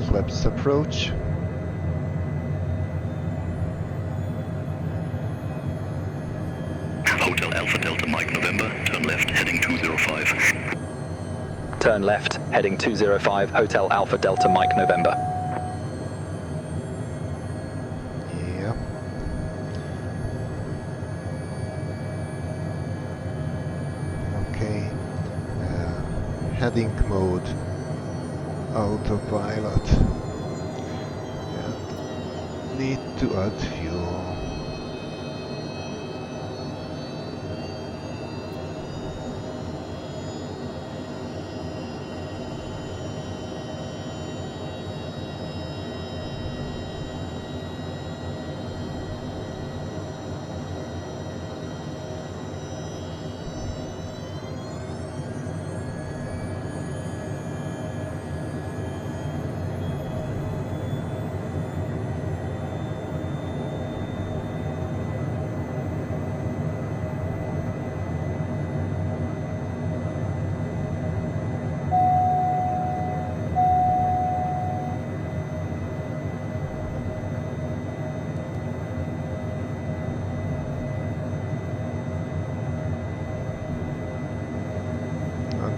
Flaps approach. Hotel Alpha Delta Mike November, turn left, heading 205. Turn left, heading 205, Hotel Alpha Delta Mike November. Yeah. Okay. Heading mode. Autopilot. And need to add fuel.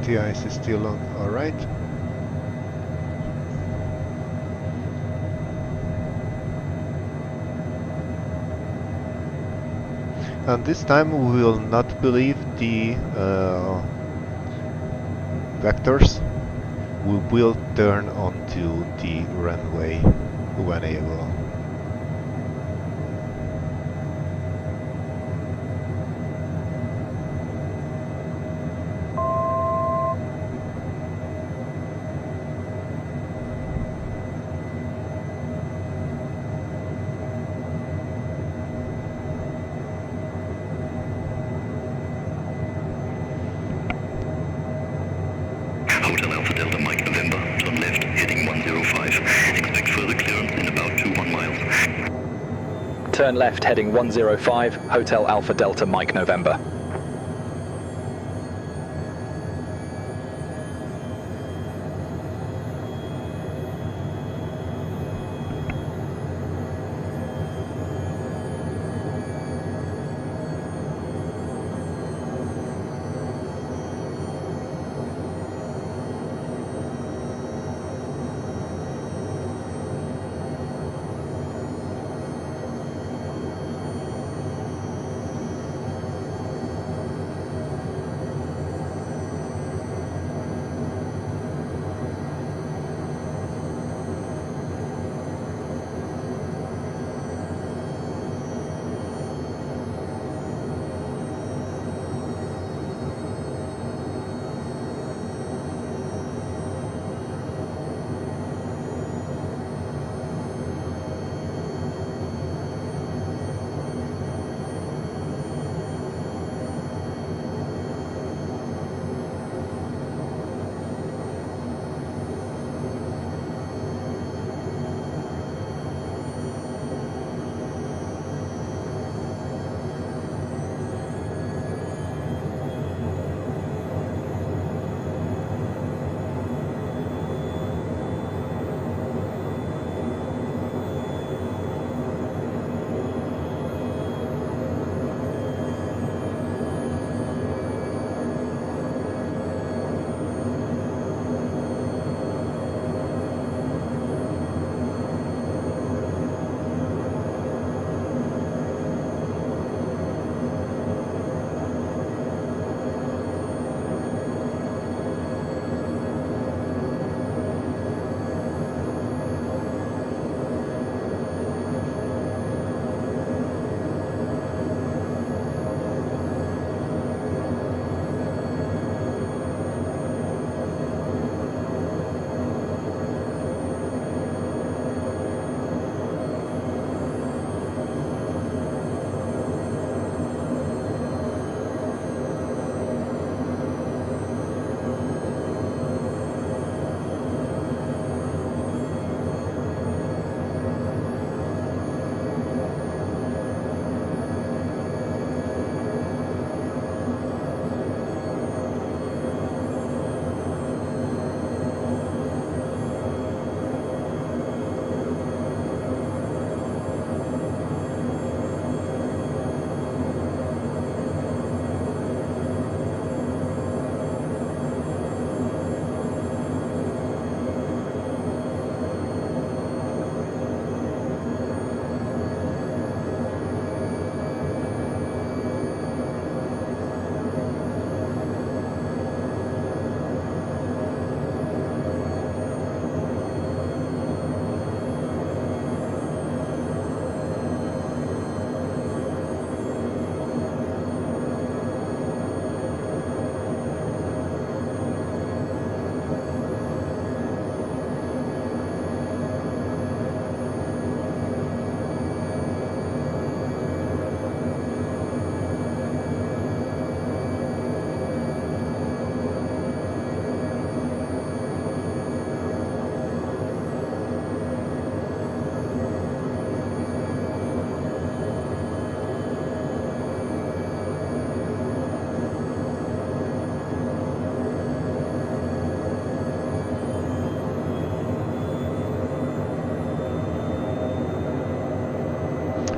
Anti-ice is still on, alright. And this time we will not believe the vectors. We will turn onto the runway when able. Hotel Alpha Delta Mike November, turn left, heading 105. Expect further clearance in about 21 miles. Turn left heading 105, Hotel Alpha Delta Mike November.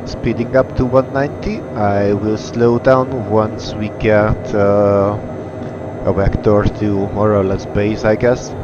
Speeding up to 190. I will slow down once we get a vector to more or less base, I guess.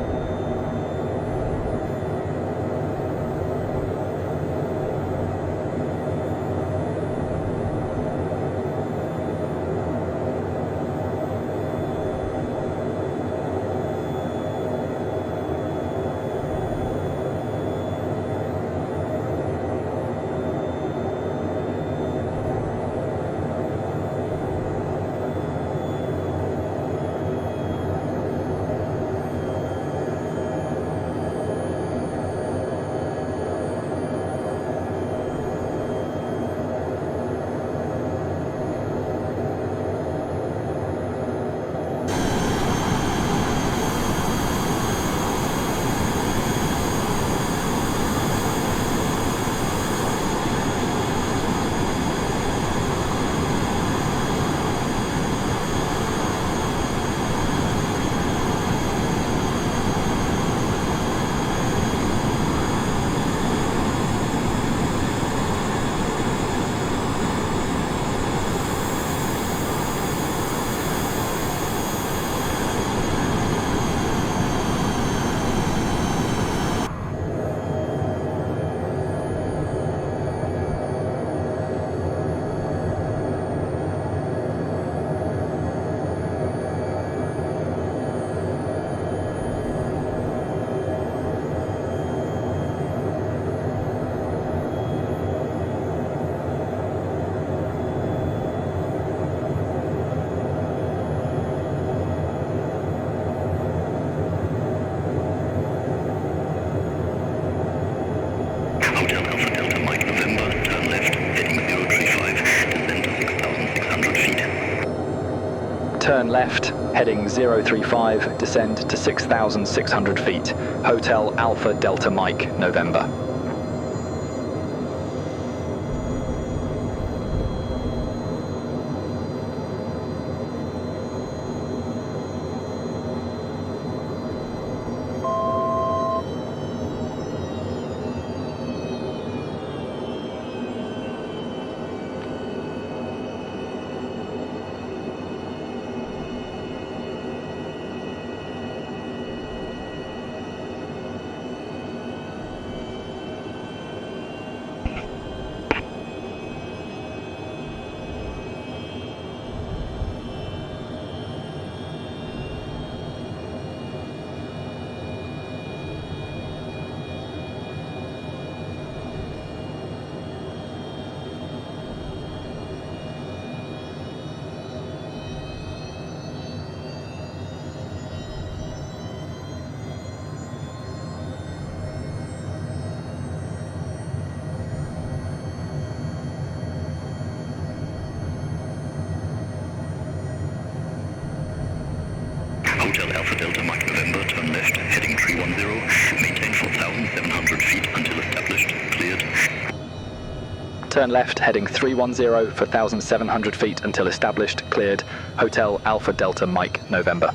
Turn left, heading 035, descend to 6,600 feet. Hotel Alpha Delta Mike, November. Hotel Alpha Delta Mike November, turn left, heading 310, maintain 4,700 feet until established, cleared. Turn left, heading 310 for 1,700 feet until established, cleared. Hotel Alpha Delta Mike, November.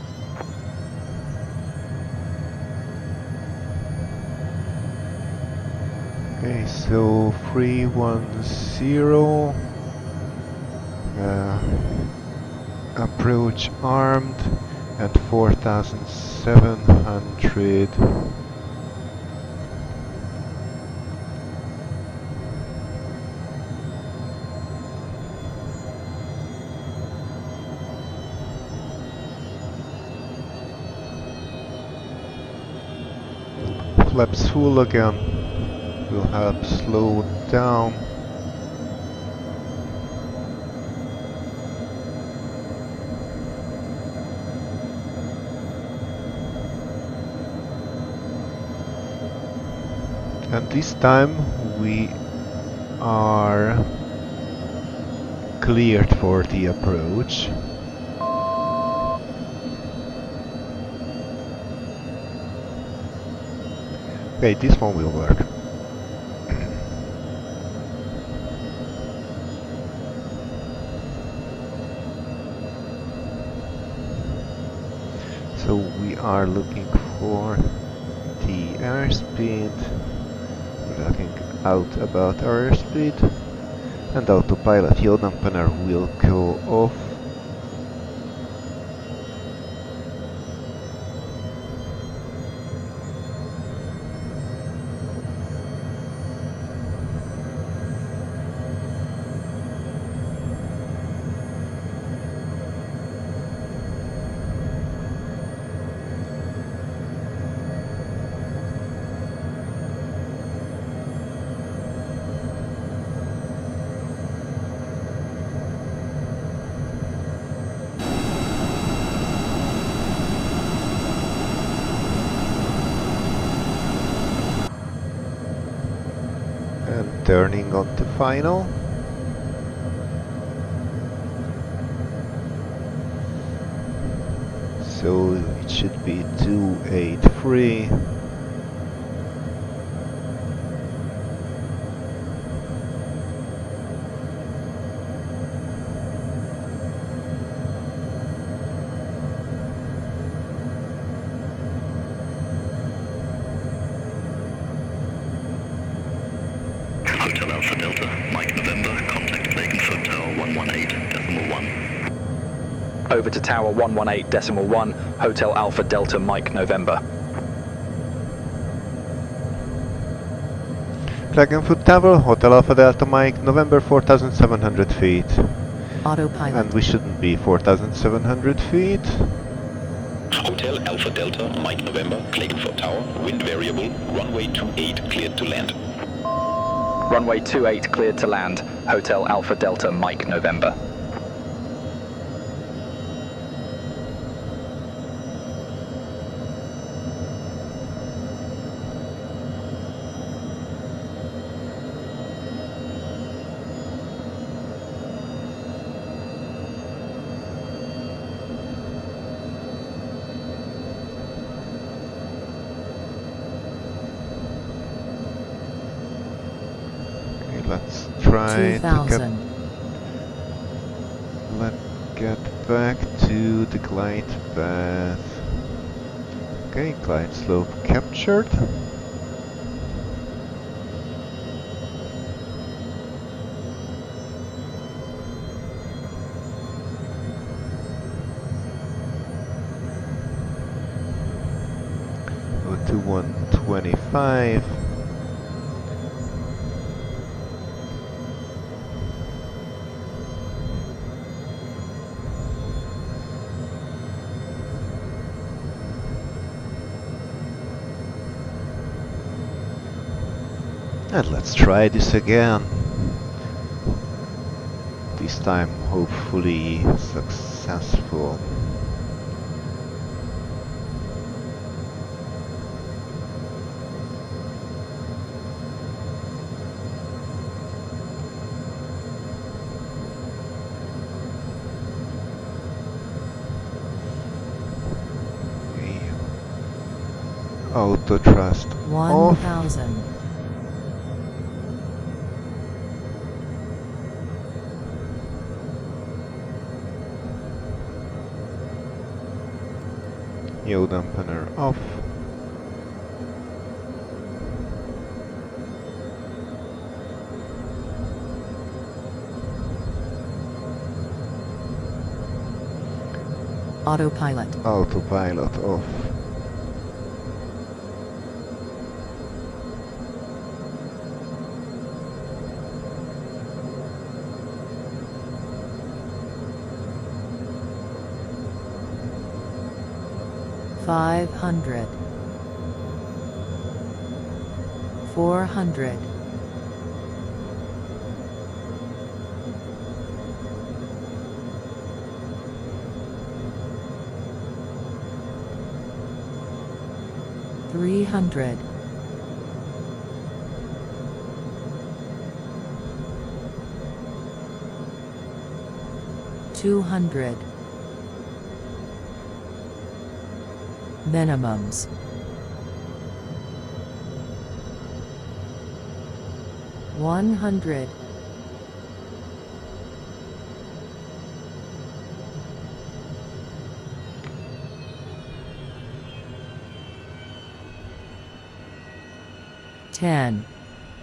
Okay, so 310, approach armed at 4,700. Flaps full again will help slow down. And this time we are cleared for the approach. Okay, this one will work. So we are looking for the airspeed, looking out about airspeed, and autopilot fuel dampener will go off. turning onto final. So it should be 283. Hotel Alpha Delta, Mike November, contact Klagenfurt Tower 118.1. Over to Tower 118.1, Hotel Alpha Delta Mike November. Klagenfurt Tower, Hotel Alpha Delta Mike, November 4,700 feet. Autopilot. And we shouldn't be 4,700 feet. Hotel Alpha Delta, Mike November, Klagenfurt Tower, wind variable, runway 28 cleared to land. Runway 28 cleared to land, Hotel Alpha Delta Mike November. Let's try 2000. Let's get back to the glide path. Okay, glide slope captured. Go to 125. And let's try this again. This time hopefully successful. Auto thrust off. 1000. Yaw dampener off. Autopilot. Autopilot off. Five hundred. 400. 300. 200. Minimums. 100. 10.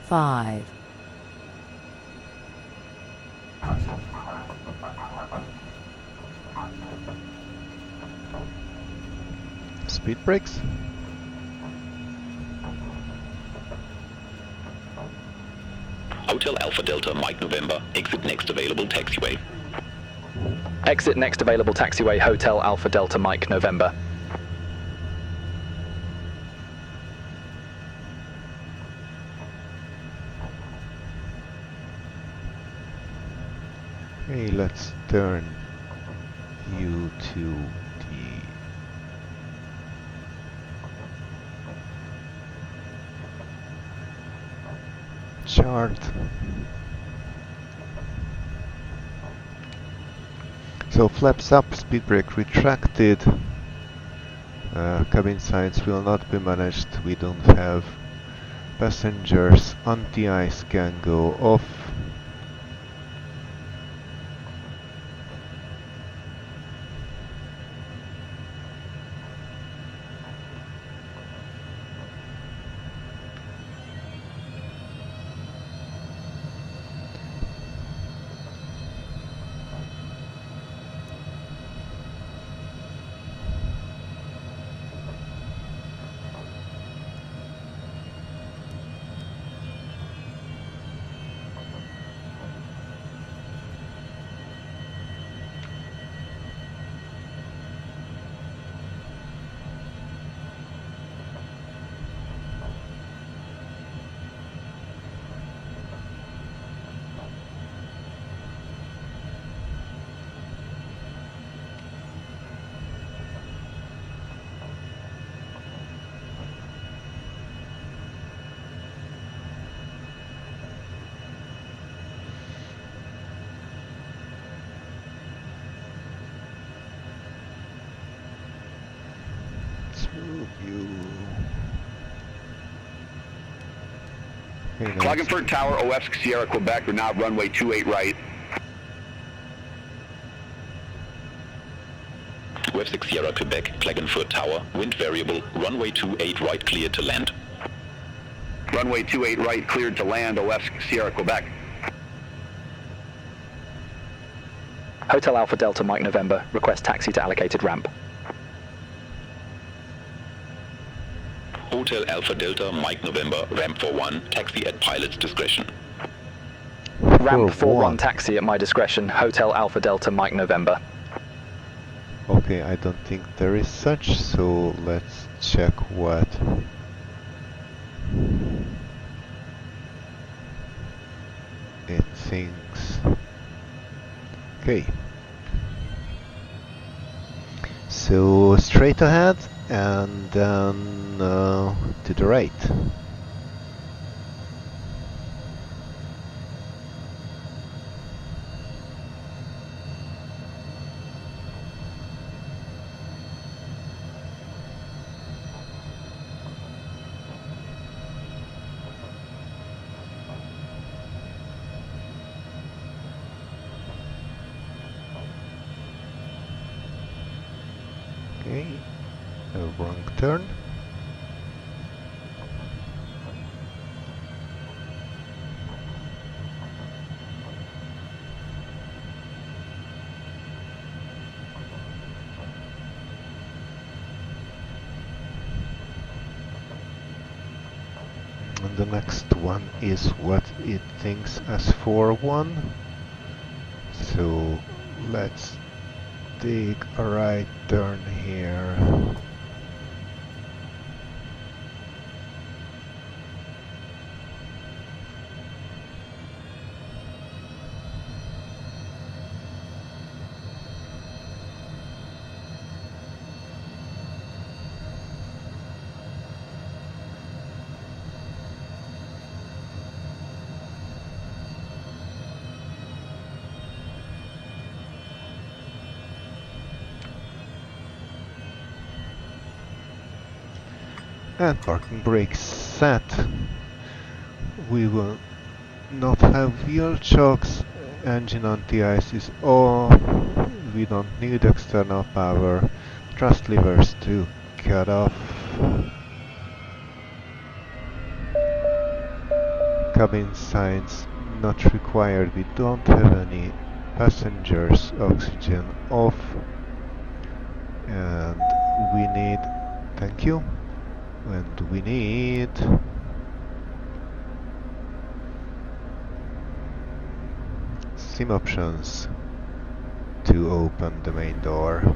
5. Speed brakes. Hotel Alpha Delta Mike November, exit next available taxiway. Exit next available taxiway, Hotel Alpha Delta Mike November. Okay, let's turn you to the chart. So flaps up, speed brake retracted. Cabin signs will not be managed. We don't have passengers. Anti-ice can go off. Klagenfurt Tower, OF Sierra, Quebec, now runway 28 right. Wave 6 Sierra, Quebec, Klagenfurt Tower, wind variable, runway 28 right cleared to land. Runway 28 right cleared to land, OF Sierra, Quebec. Hotel Alpha Delta Mike November, request taxi to allocated ramp. Hotel Alpha Delta Mike November, ramp 41, taxi at pilot's discretion. Ramp 41 taxi at my discretion, Hotel Alpha Delta Mike November. Okay, I don't think there is such, so let's check what it thinks. Okay. So straight ahead and then to the right. Okay, a wrong turn. And the next one is what it thinks as 4-1. So let's take a right turn here. And parking brakes set. We will not have wheel chocks. Engine anti-ice is off. We don't need external power. Thrust levers to cut off. Cabin signs not required. We don't have any passengers. Oxygen off. And we need, thank you. And we need sim options to open the main door.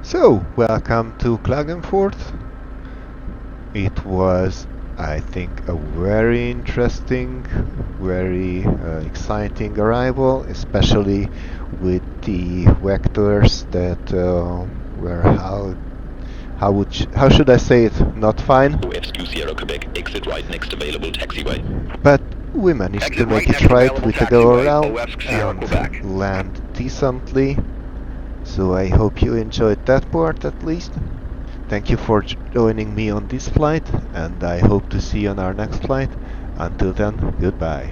So, welcome to Klagenfurt. It was I think a very interesting, very exciting arrival, especially with the vectors that were how should I say it? Not fine. OFSQ Sierra Quebec, exit right next available taxiway. But we managed Exit to make right it next right available with a taxiway, go around OFSQ Sierra Quebec. and land decently. So I hope you enjoyed that part at least. Thank you for joining me on this flight, and I hope to see you on our next flight. Until then, goodbye.